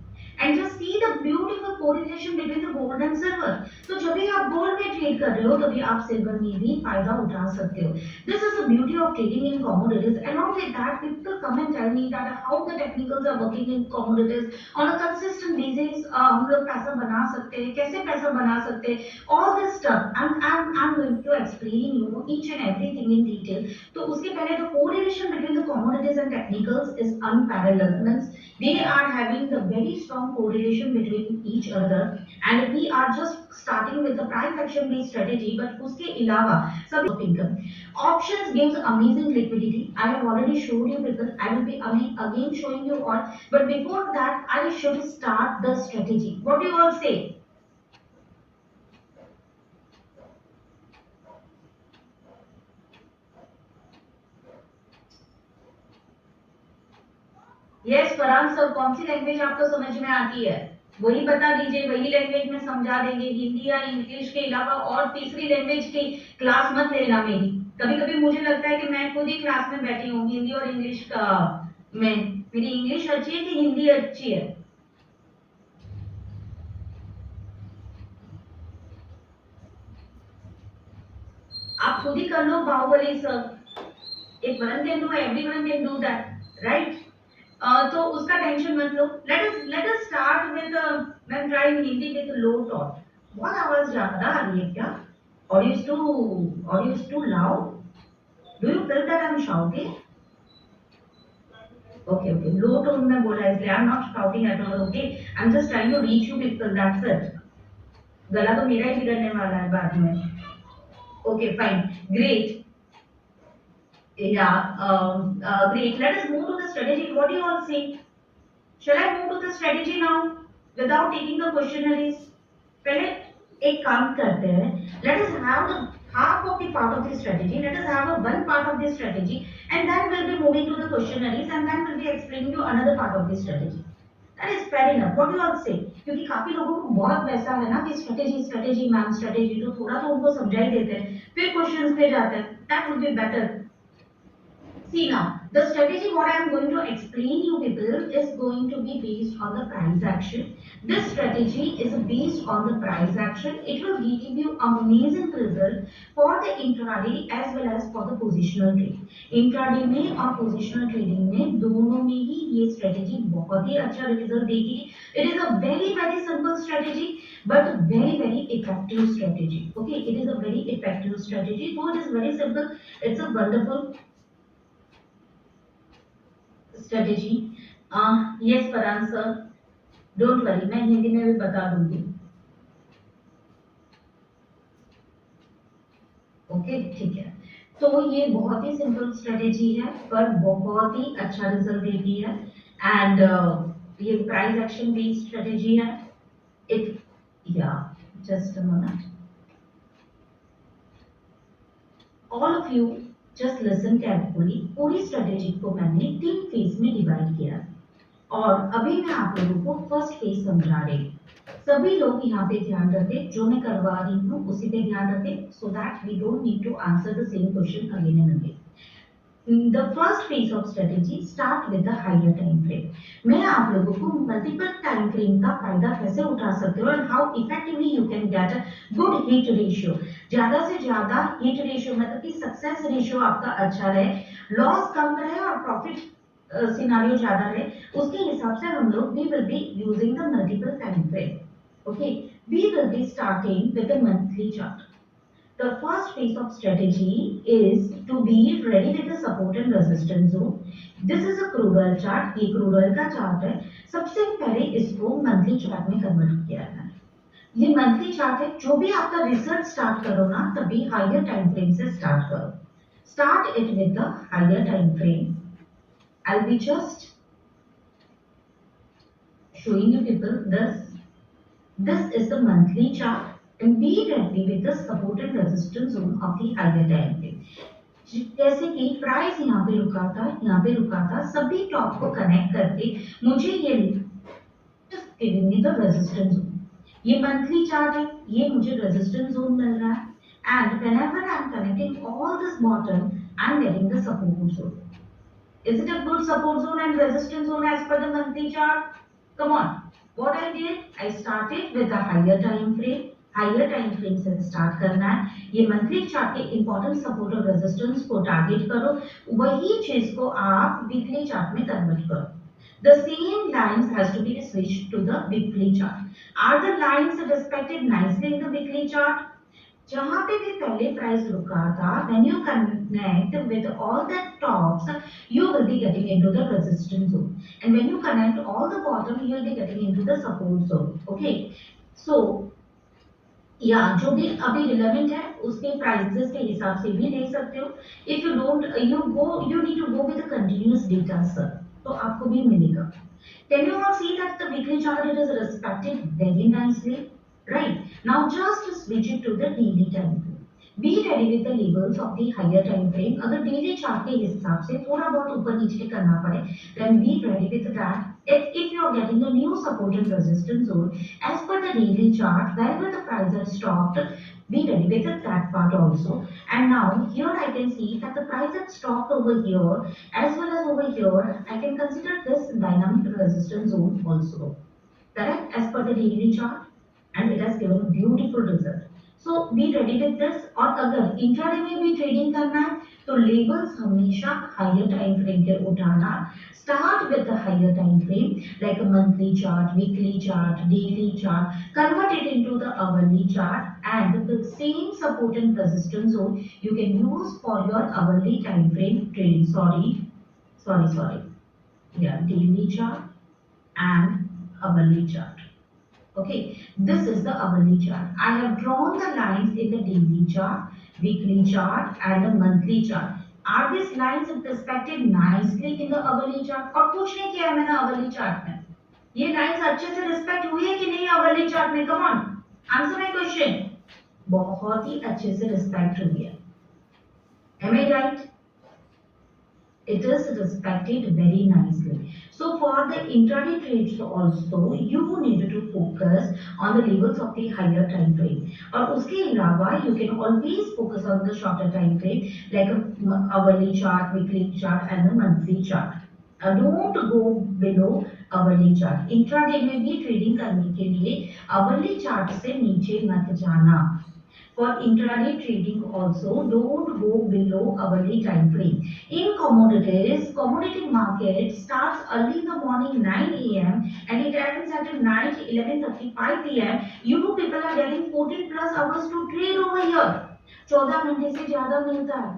And just see the beautiful correlation between the gold and silver. तो जब भी आप गोल्ड में ट्रेड कर रहे हो तभी आप सिल्वर में भी फायदा उठा सकते हो. This is the beauty of trading in commodities. Along with that, people come and tell me that how the technicals are working in commodities on a consistent basis. हम लोग पैसा बना सकते हैं, कैसे पैसा बना सकते हैं, all this stuff. I'm going to explain you each and everything in detail. तो उसके पहले the correlation between the commodities and technicals is unparalleled. Means they are having the very strong correlation between each other, and we are just starting with the price action based strategy. But उसके अलावा सब income options gives amazing liquidity. I have already showed you because I will be again showing you all. But before that, I should start the strategy. What do you all say? Yes Farhan sir, कौन सी language आपको समझ में आती है वही बता दीजिए. वही लैंग्वेज में समझा देंगे. हिंदी या इंग्लिश के अलावा और तीसरी लैंग्वेज की क्लास मत लेना मेरी. कभी कभी मुझे लगता है कि मैं खुद ही क्लास में बैठी हूँ हिंदी और इंग्लिश का में. मेरी इंग्लिश अच्छी है कि हिंदी अच्छी है? आप खुद ही कर लो Bahubali sir, if one can do everyone can do that, right? तो उसका टेंशन मत लो। let us start with मैं try Hindi with low tone। बहुत आवाज ज्यादा आ रही है क्या? Audio is too loud? Do you feel that I'm shouting? Okay, low tone में बोला इसलिए I'm not shouting at all, okay? I'm just trying to reach you people, that's it। गला तो मेरा ही बिगड़ने वाला है बाद में। Okay, fine, great। Yeah, great। Let us move to the strategy। What do you all say? Shall I move to the strategy now without taking the questionnaires? पहले एक काम करते हैं। Let us have the half of the part of the strategy. Let us have a one part of the strategy, and then we'll be moving to the questionnaires, and then we'll be explaining you another part of the strategy. That is fair enough। What do you all say? क्योंकि काफी लोगों को बहुत वैसा है ना कि strategy ma'am strategy, तो थोड़ा तो उनको समझा ही देते हैं, फिर क्वेश्चंस पे जाते हैं। That would be better। See now, the strategy what I am going to explain you people is going to be based on the price action. This strategy is based on the price action. It will give you amazing result for the intraday as well as for the positional trade. Intraday में और positional trading में दोनों में ही ये strategy बहुत ही अच्छा result देगी। It is a very simple strategy but very effective strategy। Okay, it is a very effective strategy. Though it is very simple, it's a wonderful strategy। yes Farhan sir, don't worry, मैं हिंदी में भी बता दूंगी। Okay ठीक है, तो ये बहुत ही सिंपल स्ट्रेटेजी है पर बहुत ही अच्छा रिजल्ट देती है। एंड ये प्राइस एक्शन बेस्ड स्ट्रेटेजी है। इट या just a minute, all of you just listen carefully. पूरी स्ट्रेटेजी को मैंने 3 फेज में डिवाइड किया और अभी मैं आप लोगों को फर्स्ट फेज समझा रही हूँ। सभी लोग यहाँ पे ध्यान रखें, जो मैं करवा रही हूँ उसी पे ध्यान रखें, so that we don't need to answer the same question again and again. The first phase of strategy start with the higher time frame। मैं आप लोगों को मल्टीपल टाइम फ्रेम का फायदा कैसे उठा सकते हो और how effectively you can get a good hit ratio. ज्यादा से ज्यादा हिट रेशियो मतलब कि सक्सेस रेशियो आपका अच्छा रहे, लॉस कम रहे और प्रॉफिट सिनारियो ज्यादा रहे, उसके हिसाब से हम लोग we will be using the multiple time frame। Okay, we will be starting with the monthly chart। The first phase of strategy is to be ready with the support and resistance zone। This is a crude oil chart। ये crude oil का chart है। सबसे पहले इसको monthly chart में convert किया है। ये मंथली चार्ट है। जो भी आपका रिसर्च स्टार्ट करो ना तभी हायर टाइम फ्रेम से स्टार्ट करो। Start it with the higher time frame. I'll be just showing you people this। This is the monthly chart and be ready with the support and resistance zone of the higher time frame। जैसे कि price यहाँ पे रुका था, सभी top को connect करके मुझे ये just giving me the resistance zone। ये मंथली चार्ट है, ये मुझे रेजिस्टेंस जोन मिल रहा है and whenever I'm connecting all this bottom, I'm getting the support zone। Is it a good support zone and resistance zone as per the monthly chart? Come on, what I did, I started with a higher time frame। Higher time frame से start करना है। ये monthly chart के important support और resistance को target करो, वही चीज को आप वीकली चार्ट में कन्वर्ट करो। The same lines has to be switched to the weekly chart। Are the lines respected nicely in the weekly chart? जहां पे भी पहले प्राइस रुका था, when you connect with all the tops, you will be getting into the resistance zone, and when you connect all the bottom, you will be getting into the support zone। Okay, so या जो भी अभी relevant है उसके prices के हिसाब से भी ले सकते हो। If you don't you need to go with the continuous data sir, तो आपको भी मिलेगा। Can you all see that the weekly chart it is respected very nicely, right? Now just switch it to the daily time frame। Be ready with the levels of the higher time frame। अगर daily chart के हिसाब से थोड़ा बहुत ऊपर नीचे करना पड़े, then be ready with that। If you are getting a new support and resistance zone as per the daily chart, wherever the price has stopped, be ready with that part also। And now here I can see that the price has stopped over here as well as over here। I can consider this dynamic resistance zone also, correct, as per the daily chart, and it has given a beautiful result। So be ready with this. और अगर intraday में भी trading करना है तो levels हमेशा higher time frame के उठाना। Start with the higher time frame like a monthly chart, weekly chart, daily chart, convert it into the hourly chart, and the same support and resistance zone you can use for your hourly time frame trade. Sorry, yeah, daily chart and hourly chart. Okay, this is the hourly chart. I have drawn the lines in the daily chart, weekly chart, and the monthly chart. Are these lines respected nicely in the hourly chart? और कुछ नहीं किया है मैंने hourly chart में। ये lines अच्छे से रिस्पेक्ट हुई है कि नहीं hourly chart में? Come on, answer my question. बहुत ही अच्छे से रिस्पेक्ट हुई है। Am I right? It is respected very nicely. So for the intraday trades also you need to focus on the levels of the higher time frame. और उसके अलावा you can always focus on the shorter time frame like a hourly chart, weekly chart and a monthly chart. Don't go below hourly chart. Intraday में भी trading करने के लिए hourly chart से नीचे मत जाना। For intraday trading also, don't go below hourly time frame. In commodities, commodity market starts early in the morning 9 a.m. and it ends at night 11:35 p.m. You people are getting 14 plus hours to trade over here. 14 घंटे से ज्यादा मिलता है।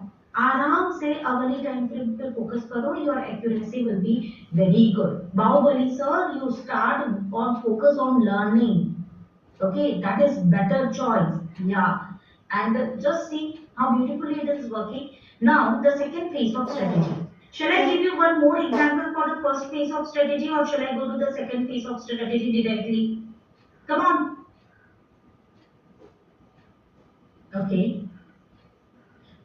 आराम से hourly time frame पे focus करो, your accuracy will be very good. Baahubali sir, you start on focus on learning. Okay, that is better choice. Yeah, and just see how beautifully it is working. Now the second phase of strategy. Shall I give you one more example for the first phase of strategy, or shall I go to the second phase of strategy directly? Come on. Okay,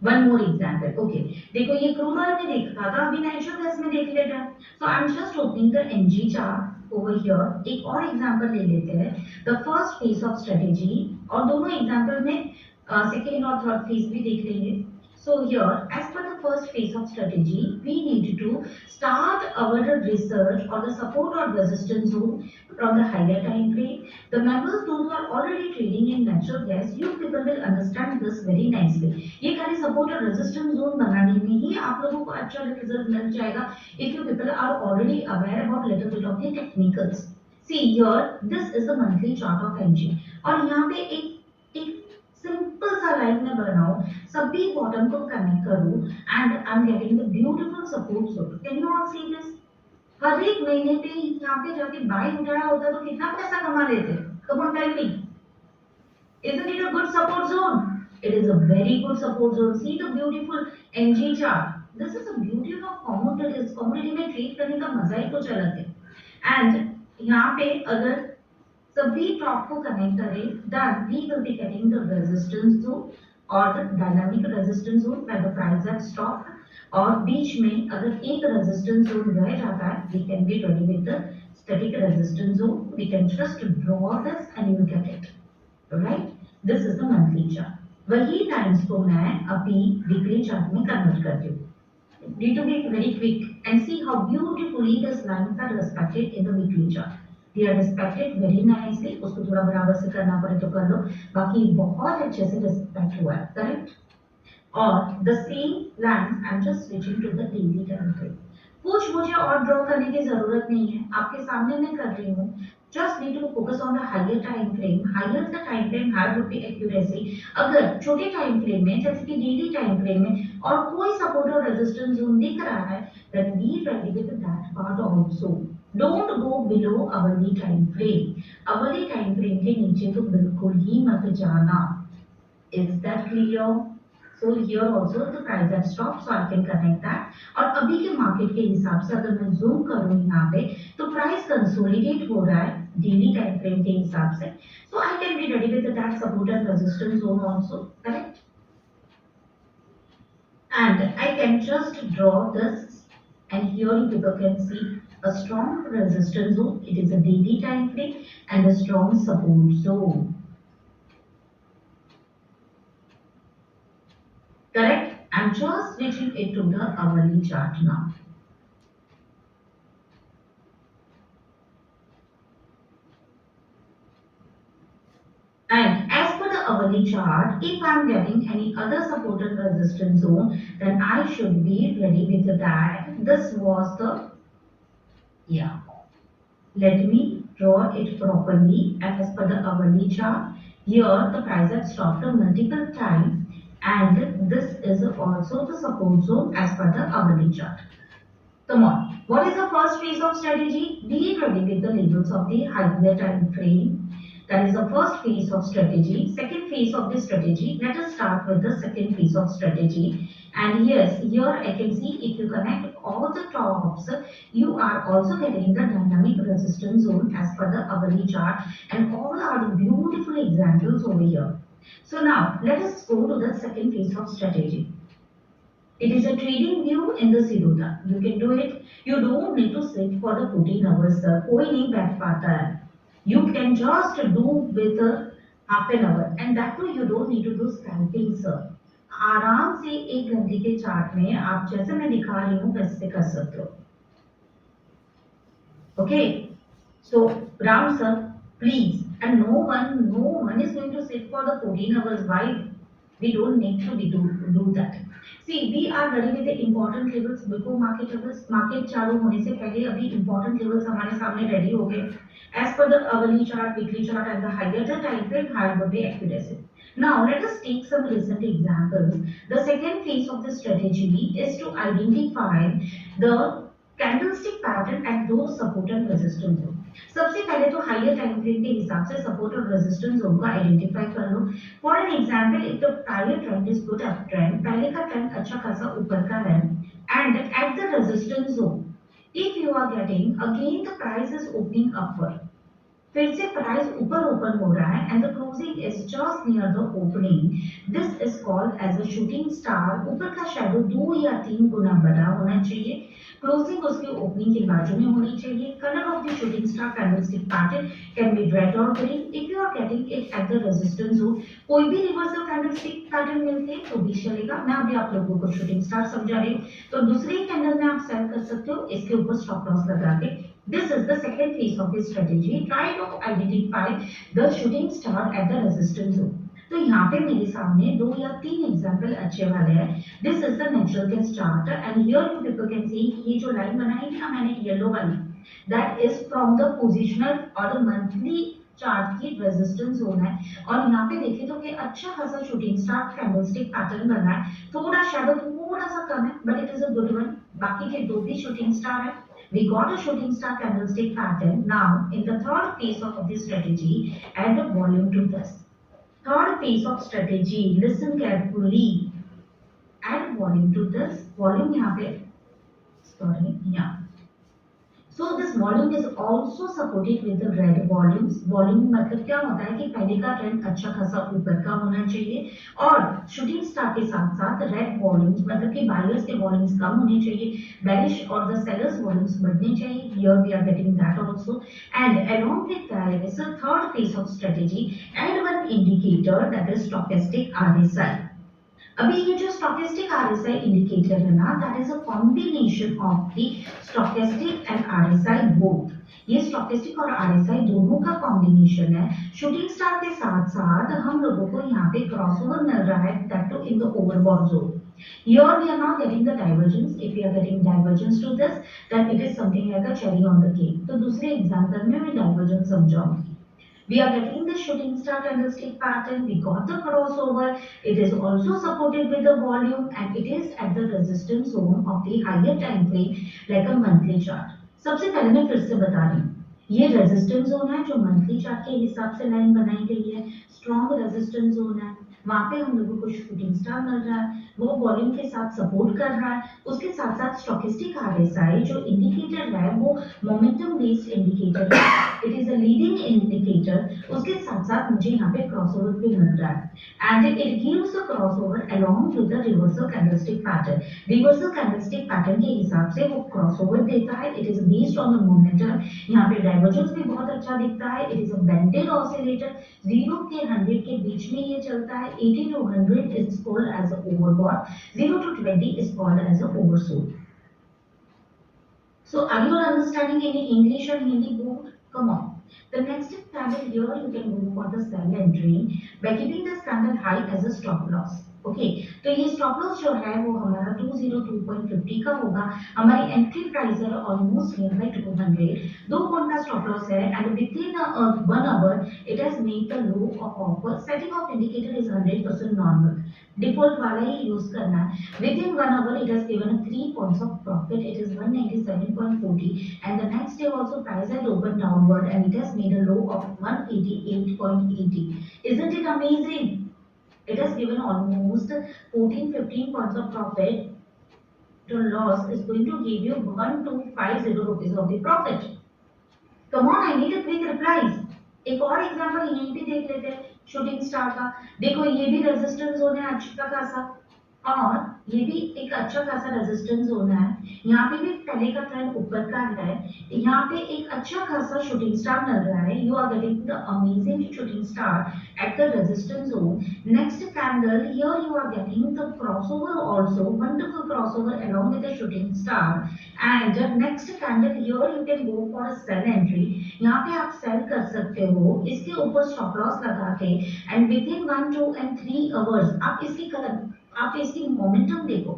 one more example. Okay, देखो ये crude oil में देखा था, अभी natural gas में देख लेते हैं. So I'm just opening the NG chart over here. एक और एग्जांपल ले लेते हैं. The first phase of strategy, और दोनों एग्जांपल में सेकेंड और थर्ड फेज भी देख लेंगे. So here, as per the first phase of strategy, we need to start our research on the support or resistance zone from the higher time frame. The members those who are already trading in natural gas, you people will understand this very nicely. ये खाली support और resistance zone बनाने में ही आप लोगों को अच्छा result मिल जाएगा if you people are already aware about little bit of the technicals. See here, this is the monthly chart of NG, और यहाँ पे एक सिंपल सा लाइन में बनाओ, सभी बॉटम को कनेक्ट करो and I am getting the beautiful support zone. Can you all see this? हर एक महीने पे यहाँ पे जाके बाय उठाया होता तो कितना पैसा कमा लेते? Come on tell me. Isn't it a good support zone? It is a very good support zone. See the beautiful NG chart. This is the beauty of commodities. Commodity में ट्रेड करने का मजा ही कुछ अलग है. एंड यहाँ पे अगर सभी टॉप को कनेक्ट करें, then we will be getting the resistance zone or the dynamic resistance zone where the price has stopped. और बीच में अगर एक resistance zone रह जाता है, we can be ready with the static resistance zone. We can just draw this and you get it. Right? This is the monthly chart. वही lines को मैं अभी weekly chart में कन्वर्ट करती हूँ. Need to be very quick and see how beautifully these lines are respected in the weekly chart. They are respected very nicely. उसको थोड़ा बराबर से करना पड़े तो कर लो, बाकी बहुत अच्छे से रिस्पेक्ट हुआ है. करेक्ट? और the same lines I'm just switching to the daily time frame. कुछ मुझे और ड्रॉ करने की जरूरत नहीं है, आपके सामने मैं कर रही हूँ. Just need to focus on the higher time frame. Higher the time frame, higher would be accuracy. अगर छोटे टाइम फ्रेम में जैसे कि डेली टाइम फ्रेम में और कोई सपोर्ट और रेजिस्टेंस जोन दिख रहा है, then be ready with that part also. Don't go below hourly time frame. hourly time frame के नीचे तो बिल्कुल ही मत जाना. Is that clear? So here also the price has stopped, so I can connect that. और अभी के market के हिसाब से अगर मैं जूम करूँ यहाँ पे तो प्राइस कंसोलिडेट हो रहा है डेली टाइम फ्रेम के हिसाब से. So I can be ready with that support and resistance zone also, correct? And I can just draw this, and here you people can see a strong resistance zone. It is a daily time frame and a strong support zone. Correct? I'm just switching it to the hourly chart now. And as per the hourly chart, if I'm getting any other support and resistance zone, then I should be ready with that. This was the, yeah. Let me draw it properly as per the hourly chart. Here the price has stopped multiple times and this is also the support zone as per the hourly chart. Come on. What is the first phase of strategy? Be ready with the levels of the higher time frame. That is the first phase of strategy. Second phase of the strategy. Let us start with the second phase of strategy. And yes, here I can see if you connect all the tops, you are also getting the dynamic resistance zone as per the hourly chart. And all are the beautiful examples over here. So now let us go to the second phase of strategy. It is a trading view in the Siddhartha. You can do it. You don't need to sit for the 14 hours. कोई नहीं बैठ पाता है. You can just do with half an hour and that too you don't need to do scalping sir. आराम से एक घंटे के चार्ट में आप जैसे मैं दिखा रही हूँ वैसे कर सकते हो. Okay. So Ram sir, please, and no one is going to sit for the 14 hours. Why? We don't need to do that. See, we are ready with the important levels before market levels. Market चालू होने से पहले अभी important levels हमारे सामने ready हो गए. As per the hourly chart, weekly chart, and the higher the time frame, higher would be accuracy. Now let us take some recent examples. The second phase of the strategy is to identify the candlestick pattern at those support and resistance zone. सबसे पहले तो higher time frame के हिसाब से support और resistance zone को identify कर लो. For an example, if the prior trend is good up trend, पहले का ट्रेंड अच्छा खासा ऊपर का है and at the resistance zone if you are getting again the price is opening upward, फिर से प्राइस ऊपर ओपन हो रहा है and the closing is just near the opening, this is called as a shooting star. ऊपर का shadow 2 या 3 गुना बड़ा होना चाहिए. क्लोजिंग उसके ओपनिंग के बाजू में होनी चाहिए. Colour of the shooting star candlestick pattern can be red और green. If you are getting it at the resistance zone, कोई भी रिवर्सल कैंडलस्टिक पैटर्न मिलते हैं तो भी चलेगा. मैं अभी आप लोगों को शूटिंग स्टार समझा रही हूँ, तो दूसरे कैंडल में आप सेल कर सकते हो इसके ऊपर स्टॉप लॉस लगा के. This is the second phase of this strategy. Try to identify the shooting star at the resistance zone. तो यहाँ पे मेरे सामने 2 या 3 एग्जाम्पल अच्छे वाले हैं. This is the natural case chart and here you people can see ये जो लाइन बनाई ना मैंने येलो वाली, that is from the positional और द मंथली चार्ट की रेजिस्टेंस जोन है. और यहाँ पे देखें तो कि अच्छा खासा शूटिंग स्टार कैंडलस्टिक पैटर्न बना है. थोड़ा शैडो थोड़ा सा कम है but it is a good one. बाकी के दो भी शूटिंग स्टार है. We got a shooting star candlestick pattern. Now, in the third phase of this strategy, add the volume to this. Third phase of strategy, listen carefully. Add volume to this. Volume यहाँ पे, sorry, yeah. So this volume is also supported with the red volumes. Volume मतलब क्या होता है कि पहले का trend अच्छा खासा ऊपर का होना चाहिए और शूटिंग स्टार के साथ साथ रेड वॉल्यूम्स मतलब कि बायर्स के वॉल्यूम्स कम होने चाहिए, बेरिश और द सेलर्स वॉल्यूम्स बढ़ने चाहिए. Here we are getting that also. And along with that is the third phase of strategy and one indicator that is stochastic RSI. अभी ये जो स्टोकेस्टिक आरएसआई इंडिकेटर है ना, that is a combination of the stochastic and RSI both. ये stochastic और RSI दोनों का combination है. शूटिंग स्टार के साथ साथ हम लोगों को यहाँ पे क्रॉसओवर मिल रहा है, that too in the overbought zone. Here we are not getting the divergence. If we are getting divergence to this, then it is something like a cherry on the cake. तो दूसरे example में मैं divergence समझाऊंगी. We are getting the shooting star candlestick pattern. We got the crossover. It is also supported with the volume and it is at the resistance zone of the higher time frame like a monthly chart. सबसे पहले मैं फिर से बता रही हूँ, ये resistance zone है जो मंथली चार्ट के हिसाब से लाइन बनाई गई है. स्ट्रॉन्ग रेजिस्टेंस जोन है, वहां पे हम लोगों को शूटिंग स्टार मिल रहा है, वो वॉल्यूम के साथ सपोर्ट कर रहा है. उसके साथ साथ स्टोकेस्टिक आरएसआई जो इंडिकेटर है वो मोमेंटम बेस्ड इंडिकेटर है. It is a leading indicator. उसके साथ साथ मुझे यहाँ पे क्रॉसओवर भी मिल रहा है and it gives a crossover along with the reversal candlestick pattern. Reversal candlestick pattern के हिसाब से वो क्रॉसओवर देता है. It is based on the momentum. यहाँ पे डाइवर्जेंस भी बहुत अच्छा दिखता है. It is a bended oscillator. 0 के 100 के बीच में ये चलता है. 80 to 100 is called as a overbought. 0 to 20 is called as a oversold. So are you understanding any English or Hindi both? Come on. The next candle here you can go for the sell entry by keeping this candle high as a stop loss. Okay तो ये stop loss जो है वो हमारा 202.50 का होगा. हमारी entry price है ऑलमोस्ट नियर बाय 200. 2 पॉइंट का स्टॉप लॉस है and with in 1 hour it has made the low of setting of indicator is 100% normal. Default वाला ही यूज करना है. With in 1 hour it has given 3 points of profit. It is 197.40 and the next day also price has opened downward and it has made a low of 188.80. Isn't it amazing? It has given almost 14-15 points of profit. The loss is going to give you 1250 rupees of the profit. Come on, I need a quick replies. एक और example यहीं पे देख लेते हैं shooting star का. देखो ये भी रेजिस्टेंस जोन है अच्छा खासा और ये भी एक अच्छा खासा रेजिस्टेंस जोन है. यहाँ पे भी पहले का ट्रेंड ऊपर का है. यहाँ पे एक अच्छा खासा शूटिंग स्टार मिल रहा है. You are getting the amazing shooting star at the resistance zone. Next candle here you are getting the crossover also, wonderful crossover along with the shooting star. And next candle here you can go for a sell entry. यहाँ पे आप cell कर सकते हो इसके ऊपर stop loss लगा के and within 1, 2 and 3 hours आप इसकी मोमेंटम देखो.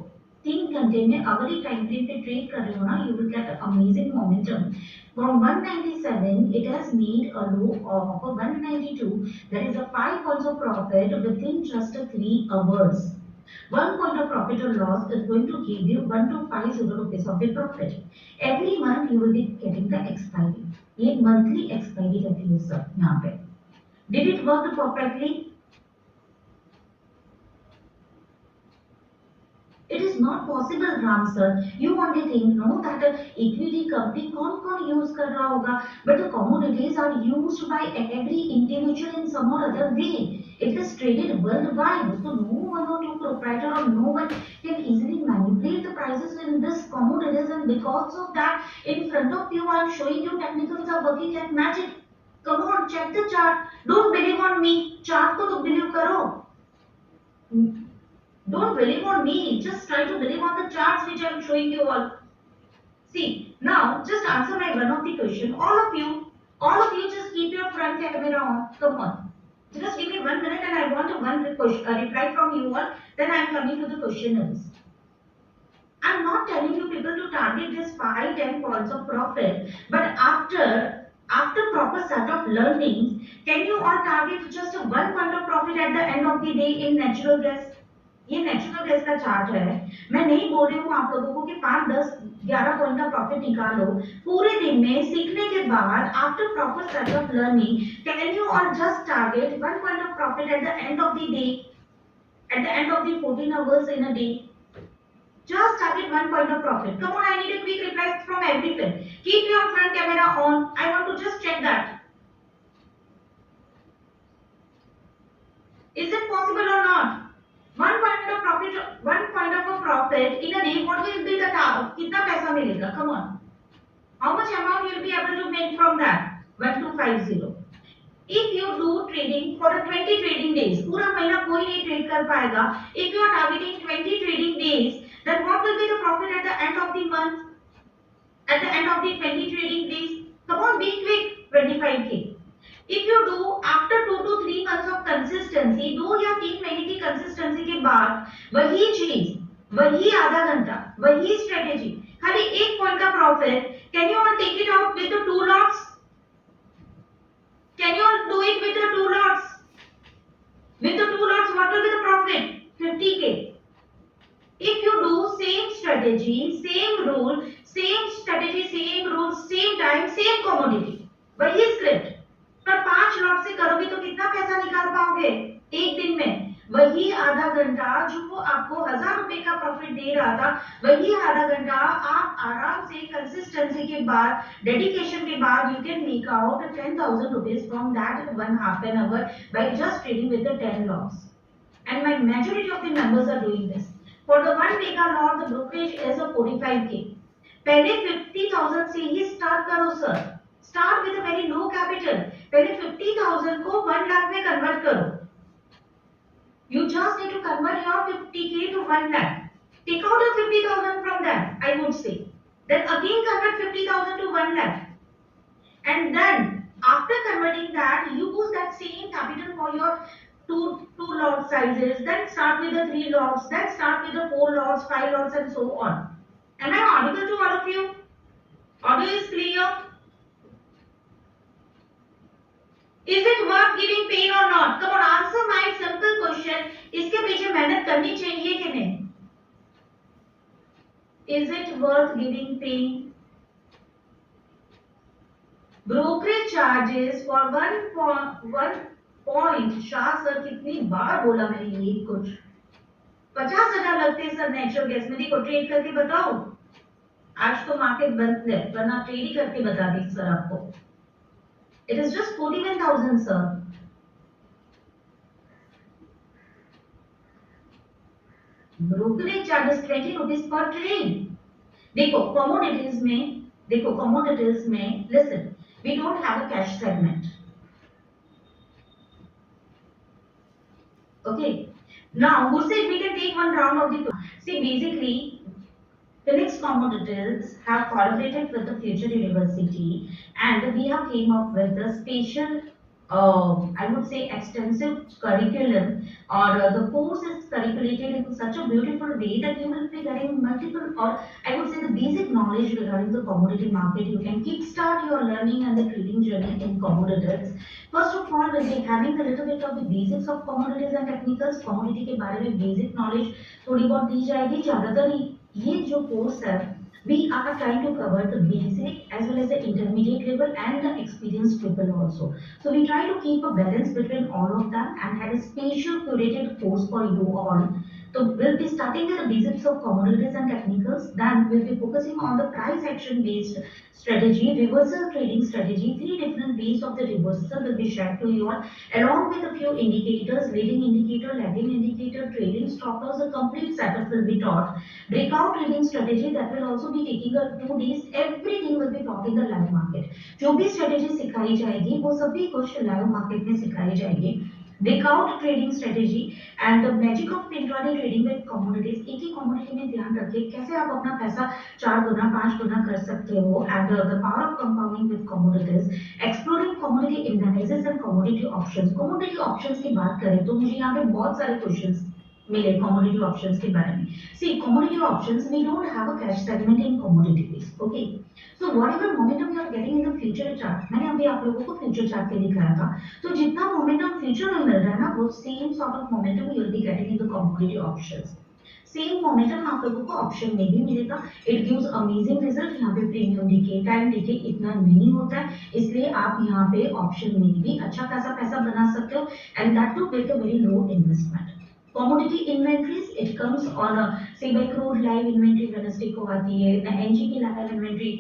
3 घंटे में अगर ये टाइम फ्रेम पे ट्रेड कर रहे हो ना you will get amazing momentum. From 197 it has made a low of 192. There is a 5 points of profit within just 3 hours. 1 point of profit or loss is going to give you 1250 rupees of the profit. Every month you will be getting the expiry. ये monthly expiry रहती है sir यहाँ पे. Did it work perfectly? It is not possible, Ram sir. You only think no that equity company कौन use कर रहा होगा, but the commodities are used by every individual in some or other way. It is traded worldwide, so no one or two proprietor or no one can easily manipulate the prices in this commodities, and because of that, in front of you, I am showing you technicals are working like magic. Come on, check the chart. Don't believe on me. Chart को तो believe करो. Don't believe on me. Just try to believe on the charts which I am showing you all. See, now just answer my one of the question. All of you just keep your front camera on. Come on. Just give me 1 minute and I want one reply from you all. Then I am coming to the questionnaires. I am not telling you people to target this 5-10 points of profit. But after proper set of learnings, can you all target just 1 point of profit at the end of the day in natural gas? ये natural gas का chart है. मैं नहीं बोल रही हूँ आप लोगों को कि 5, 10, 11 पॉइंट का प्रॉफिट निकालो पूरे दिन में. सीखने के बाद after proper set of learning can you all just target 1 point of profit at the end of the day, at the end of the 14 hours in a day. Just target 1 point of profit. Come on, I need a quick reply from everyone. Keep your front camera on. I want to just check that. Is it possible or not? 1 point of profit, 1 point of a profit in a day. What will be the कितना पैसा मिलेगा? Come on. How much amount you will be able to make from that? 1250. If you do trading for 20 trading days, पूरा महीना कोई नहीं trade कर पाएगा. If you are targeting 20 trading days, then what will be the profit at the end of the month? At the end of the 20 trading days? Come on, be quick. 25k. If you do after 2 to 3 months of consistency, 2 या 3 महीने की consistency के बाद वही चीज, वही आधा घंटा, वही strategy, खाली 1 point का profit, can you all take it out with the 2 lots? Can you all do it with the 2 lots? With the 2 lots, what will be the profit? 50k. If you do same strategy, same rule, same strategy, same rules, same time, same commodity, वही script, पर 5 lot से करोगे तो कितना पैसा निकाल पाओगे एक दिन में? वही आधा घंटा जो वो आपको 1000 रुपए का प्रॉफिट दे रहा था, वही आधा घंटा आप आराम से कंसिस्टेंसी के बाद, डेडिकेशन के बाद you can make out 10,000 rupees from that 1/2 an hour by just trading with the 10 lots. And my majority of the members are doing this. For the 1 mega lot, the brokerage is a 45k. पहले 50,000 से ही start करो sir. Start with a very low capital. पहले 50,000 को 1 लाख में convert करो. You just need to convert your 50k to 1 lakh. Take out your 50,000 from that, I would say. Then again convert 50,000 to 1 lakh. And then After converting that, use that same capital for your two lot sizes, then start with the 3 lots, then start with the 4 lots, 5 lots, and so on. Am I audible to all of you? Audio is clear? Is it worth giving pain or not? Come on, answer my simple question. इसके पीछे मेहनत करनी चाहिए कि नहीं? Is it worth giving pain? Brokerage charges for one point. Shah sir कितनी बार बोला मैंने ये कुछ 50,000 लगते हैं सर नेचुरल गैस में। देखो ट्रेड करके बताओ, आज तो मार्केट बंद है वरना ट्रेड ही करके बता दी सर आपको। It is just 41,000 sir. Brokerage charges 20 rupees per trade. देखो कमोडिटीज में listen, we don't have a cash segment. Okay, now Gursit, we can take one round of the. See, basically Phoenix Commodities have collaborated with the Future University and we have came up with a special I would say extensive curriculum, or the course is curriculated in such a beautiful way that you will be getting multiple, or I would say the basic knowledge regarding the commodity market. You can kickstart your learning and the trading journey in commodities. First of all, we'll be having a little bit of the basics of commodities and technicals. Commodity के बारे में basic knowledge थोड़ी बहुत दी जाएगी। ज़्यादातर ये जो course है, we are trying to cover the basic as well as the intermediate level and the experienced people also. So we try to keep a balance between all of them and have a special curated course for you all. So we'll be starting with the basics of commodities and technicals. Then we'll be focusing on the price action based strategy, reversal trading strategy. 3 different ways of the reversal will be shared to you all, along with a few indicators, leading indicator, lagging indicator, trading stop loss. The complete setup will be taught. Breakout trading strategy, that will also be taking a 2 days. Everything will be taught in the live market. जो भी strategy सिखाई जाएगी वो सभी कुछ live market में सिखाई जाएगी। Breakout trading strategy and the magic of intraday trading with commodities. एक ही commodity में ध्यान रखिए कैसे आप अपना पैसा 4 गुना 5 गुना कर सकते हो, and the power of compounding with commodities. Exploring commodity analysis and commodity options. Commodity options की बात करें तो मुझे यहाँ पे बहुत सारे questions मिले commodity options के बारे में। See, commodity options, we don't have a cash segment in commodities. Okay, so whatever momentum you are getting in the future chart, मैंने अभी आप लोगों को future chart पे दिखाया था, तो जितना momentum future में मिल रहा है ना, वो same sort of momentum you will be getting in the commodity options. Same momentum आप लोगों को ऑप्शन में भी मिलेगा। It gives amazing result. यहाँ पे प्रीमियम डीके, टाइम डीके इतना नहीं होता है, इसलिए आप यहाँ पे ऑप्शन में भी अच्छा खासा पैसा बना सकते हो, and that too with a very low investment. Commodity inventories, it comes on a say by crude live inventory Wednesday को आती है, NG की live inventory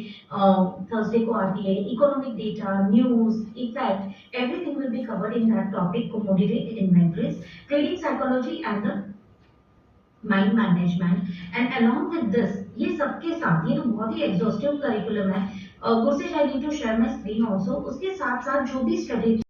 Thursday को आती है, economic data, news, effect, everything will be covered in that topic, commodity inventories, trading psychology and the mind management, and along with this ये सबके साथ, ये तो बहुत ही exhaustive curriculum है। Gursit, I need to share my screen also, उसके साथ साथ जो भी strategy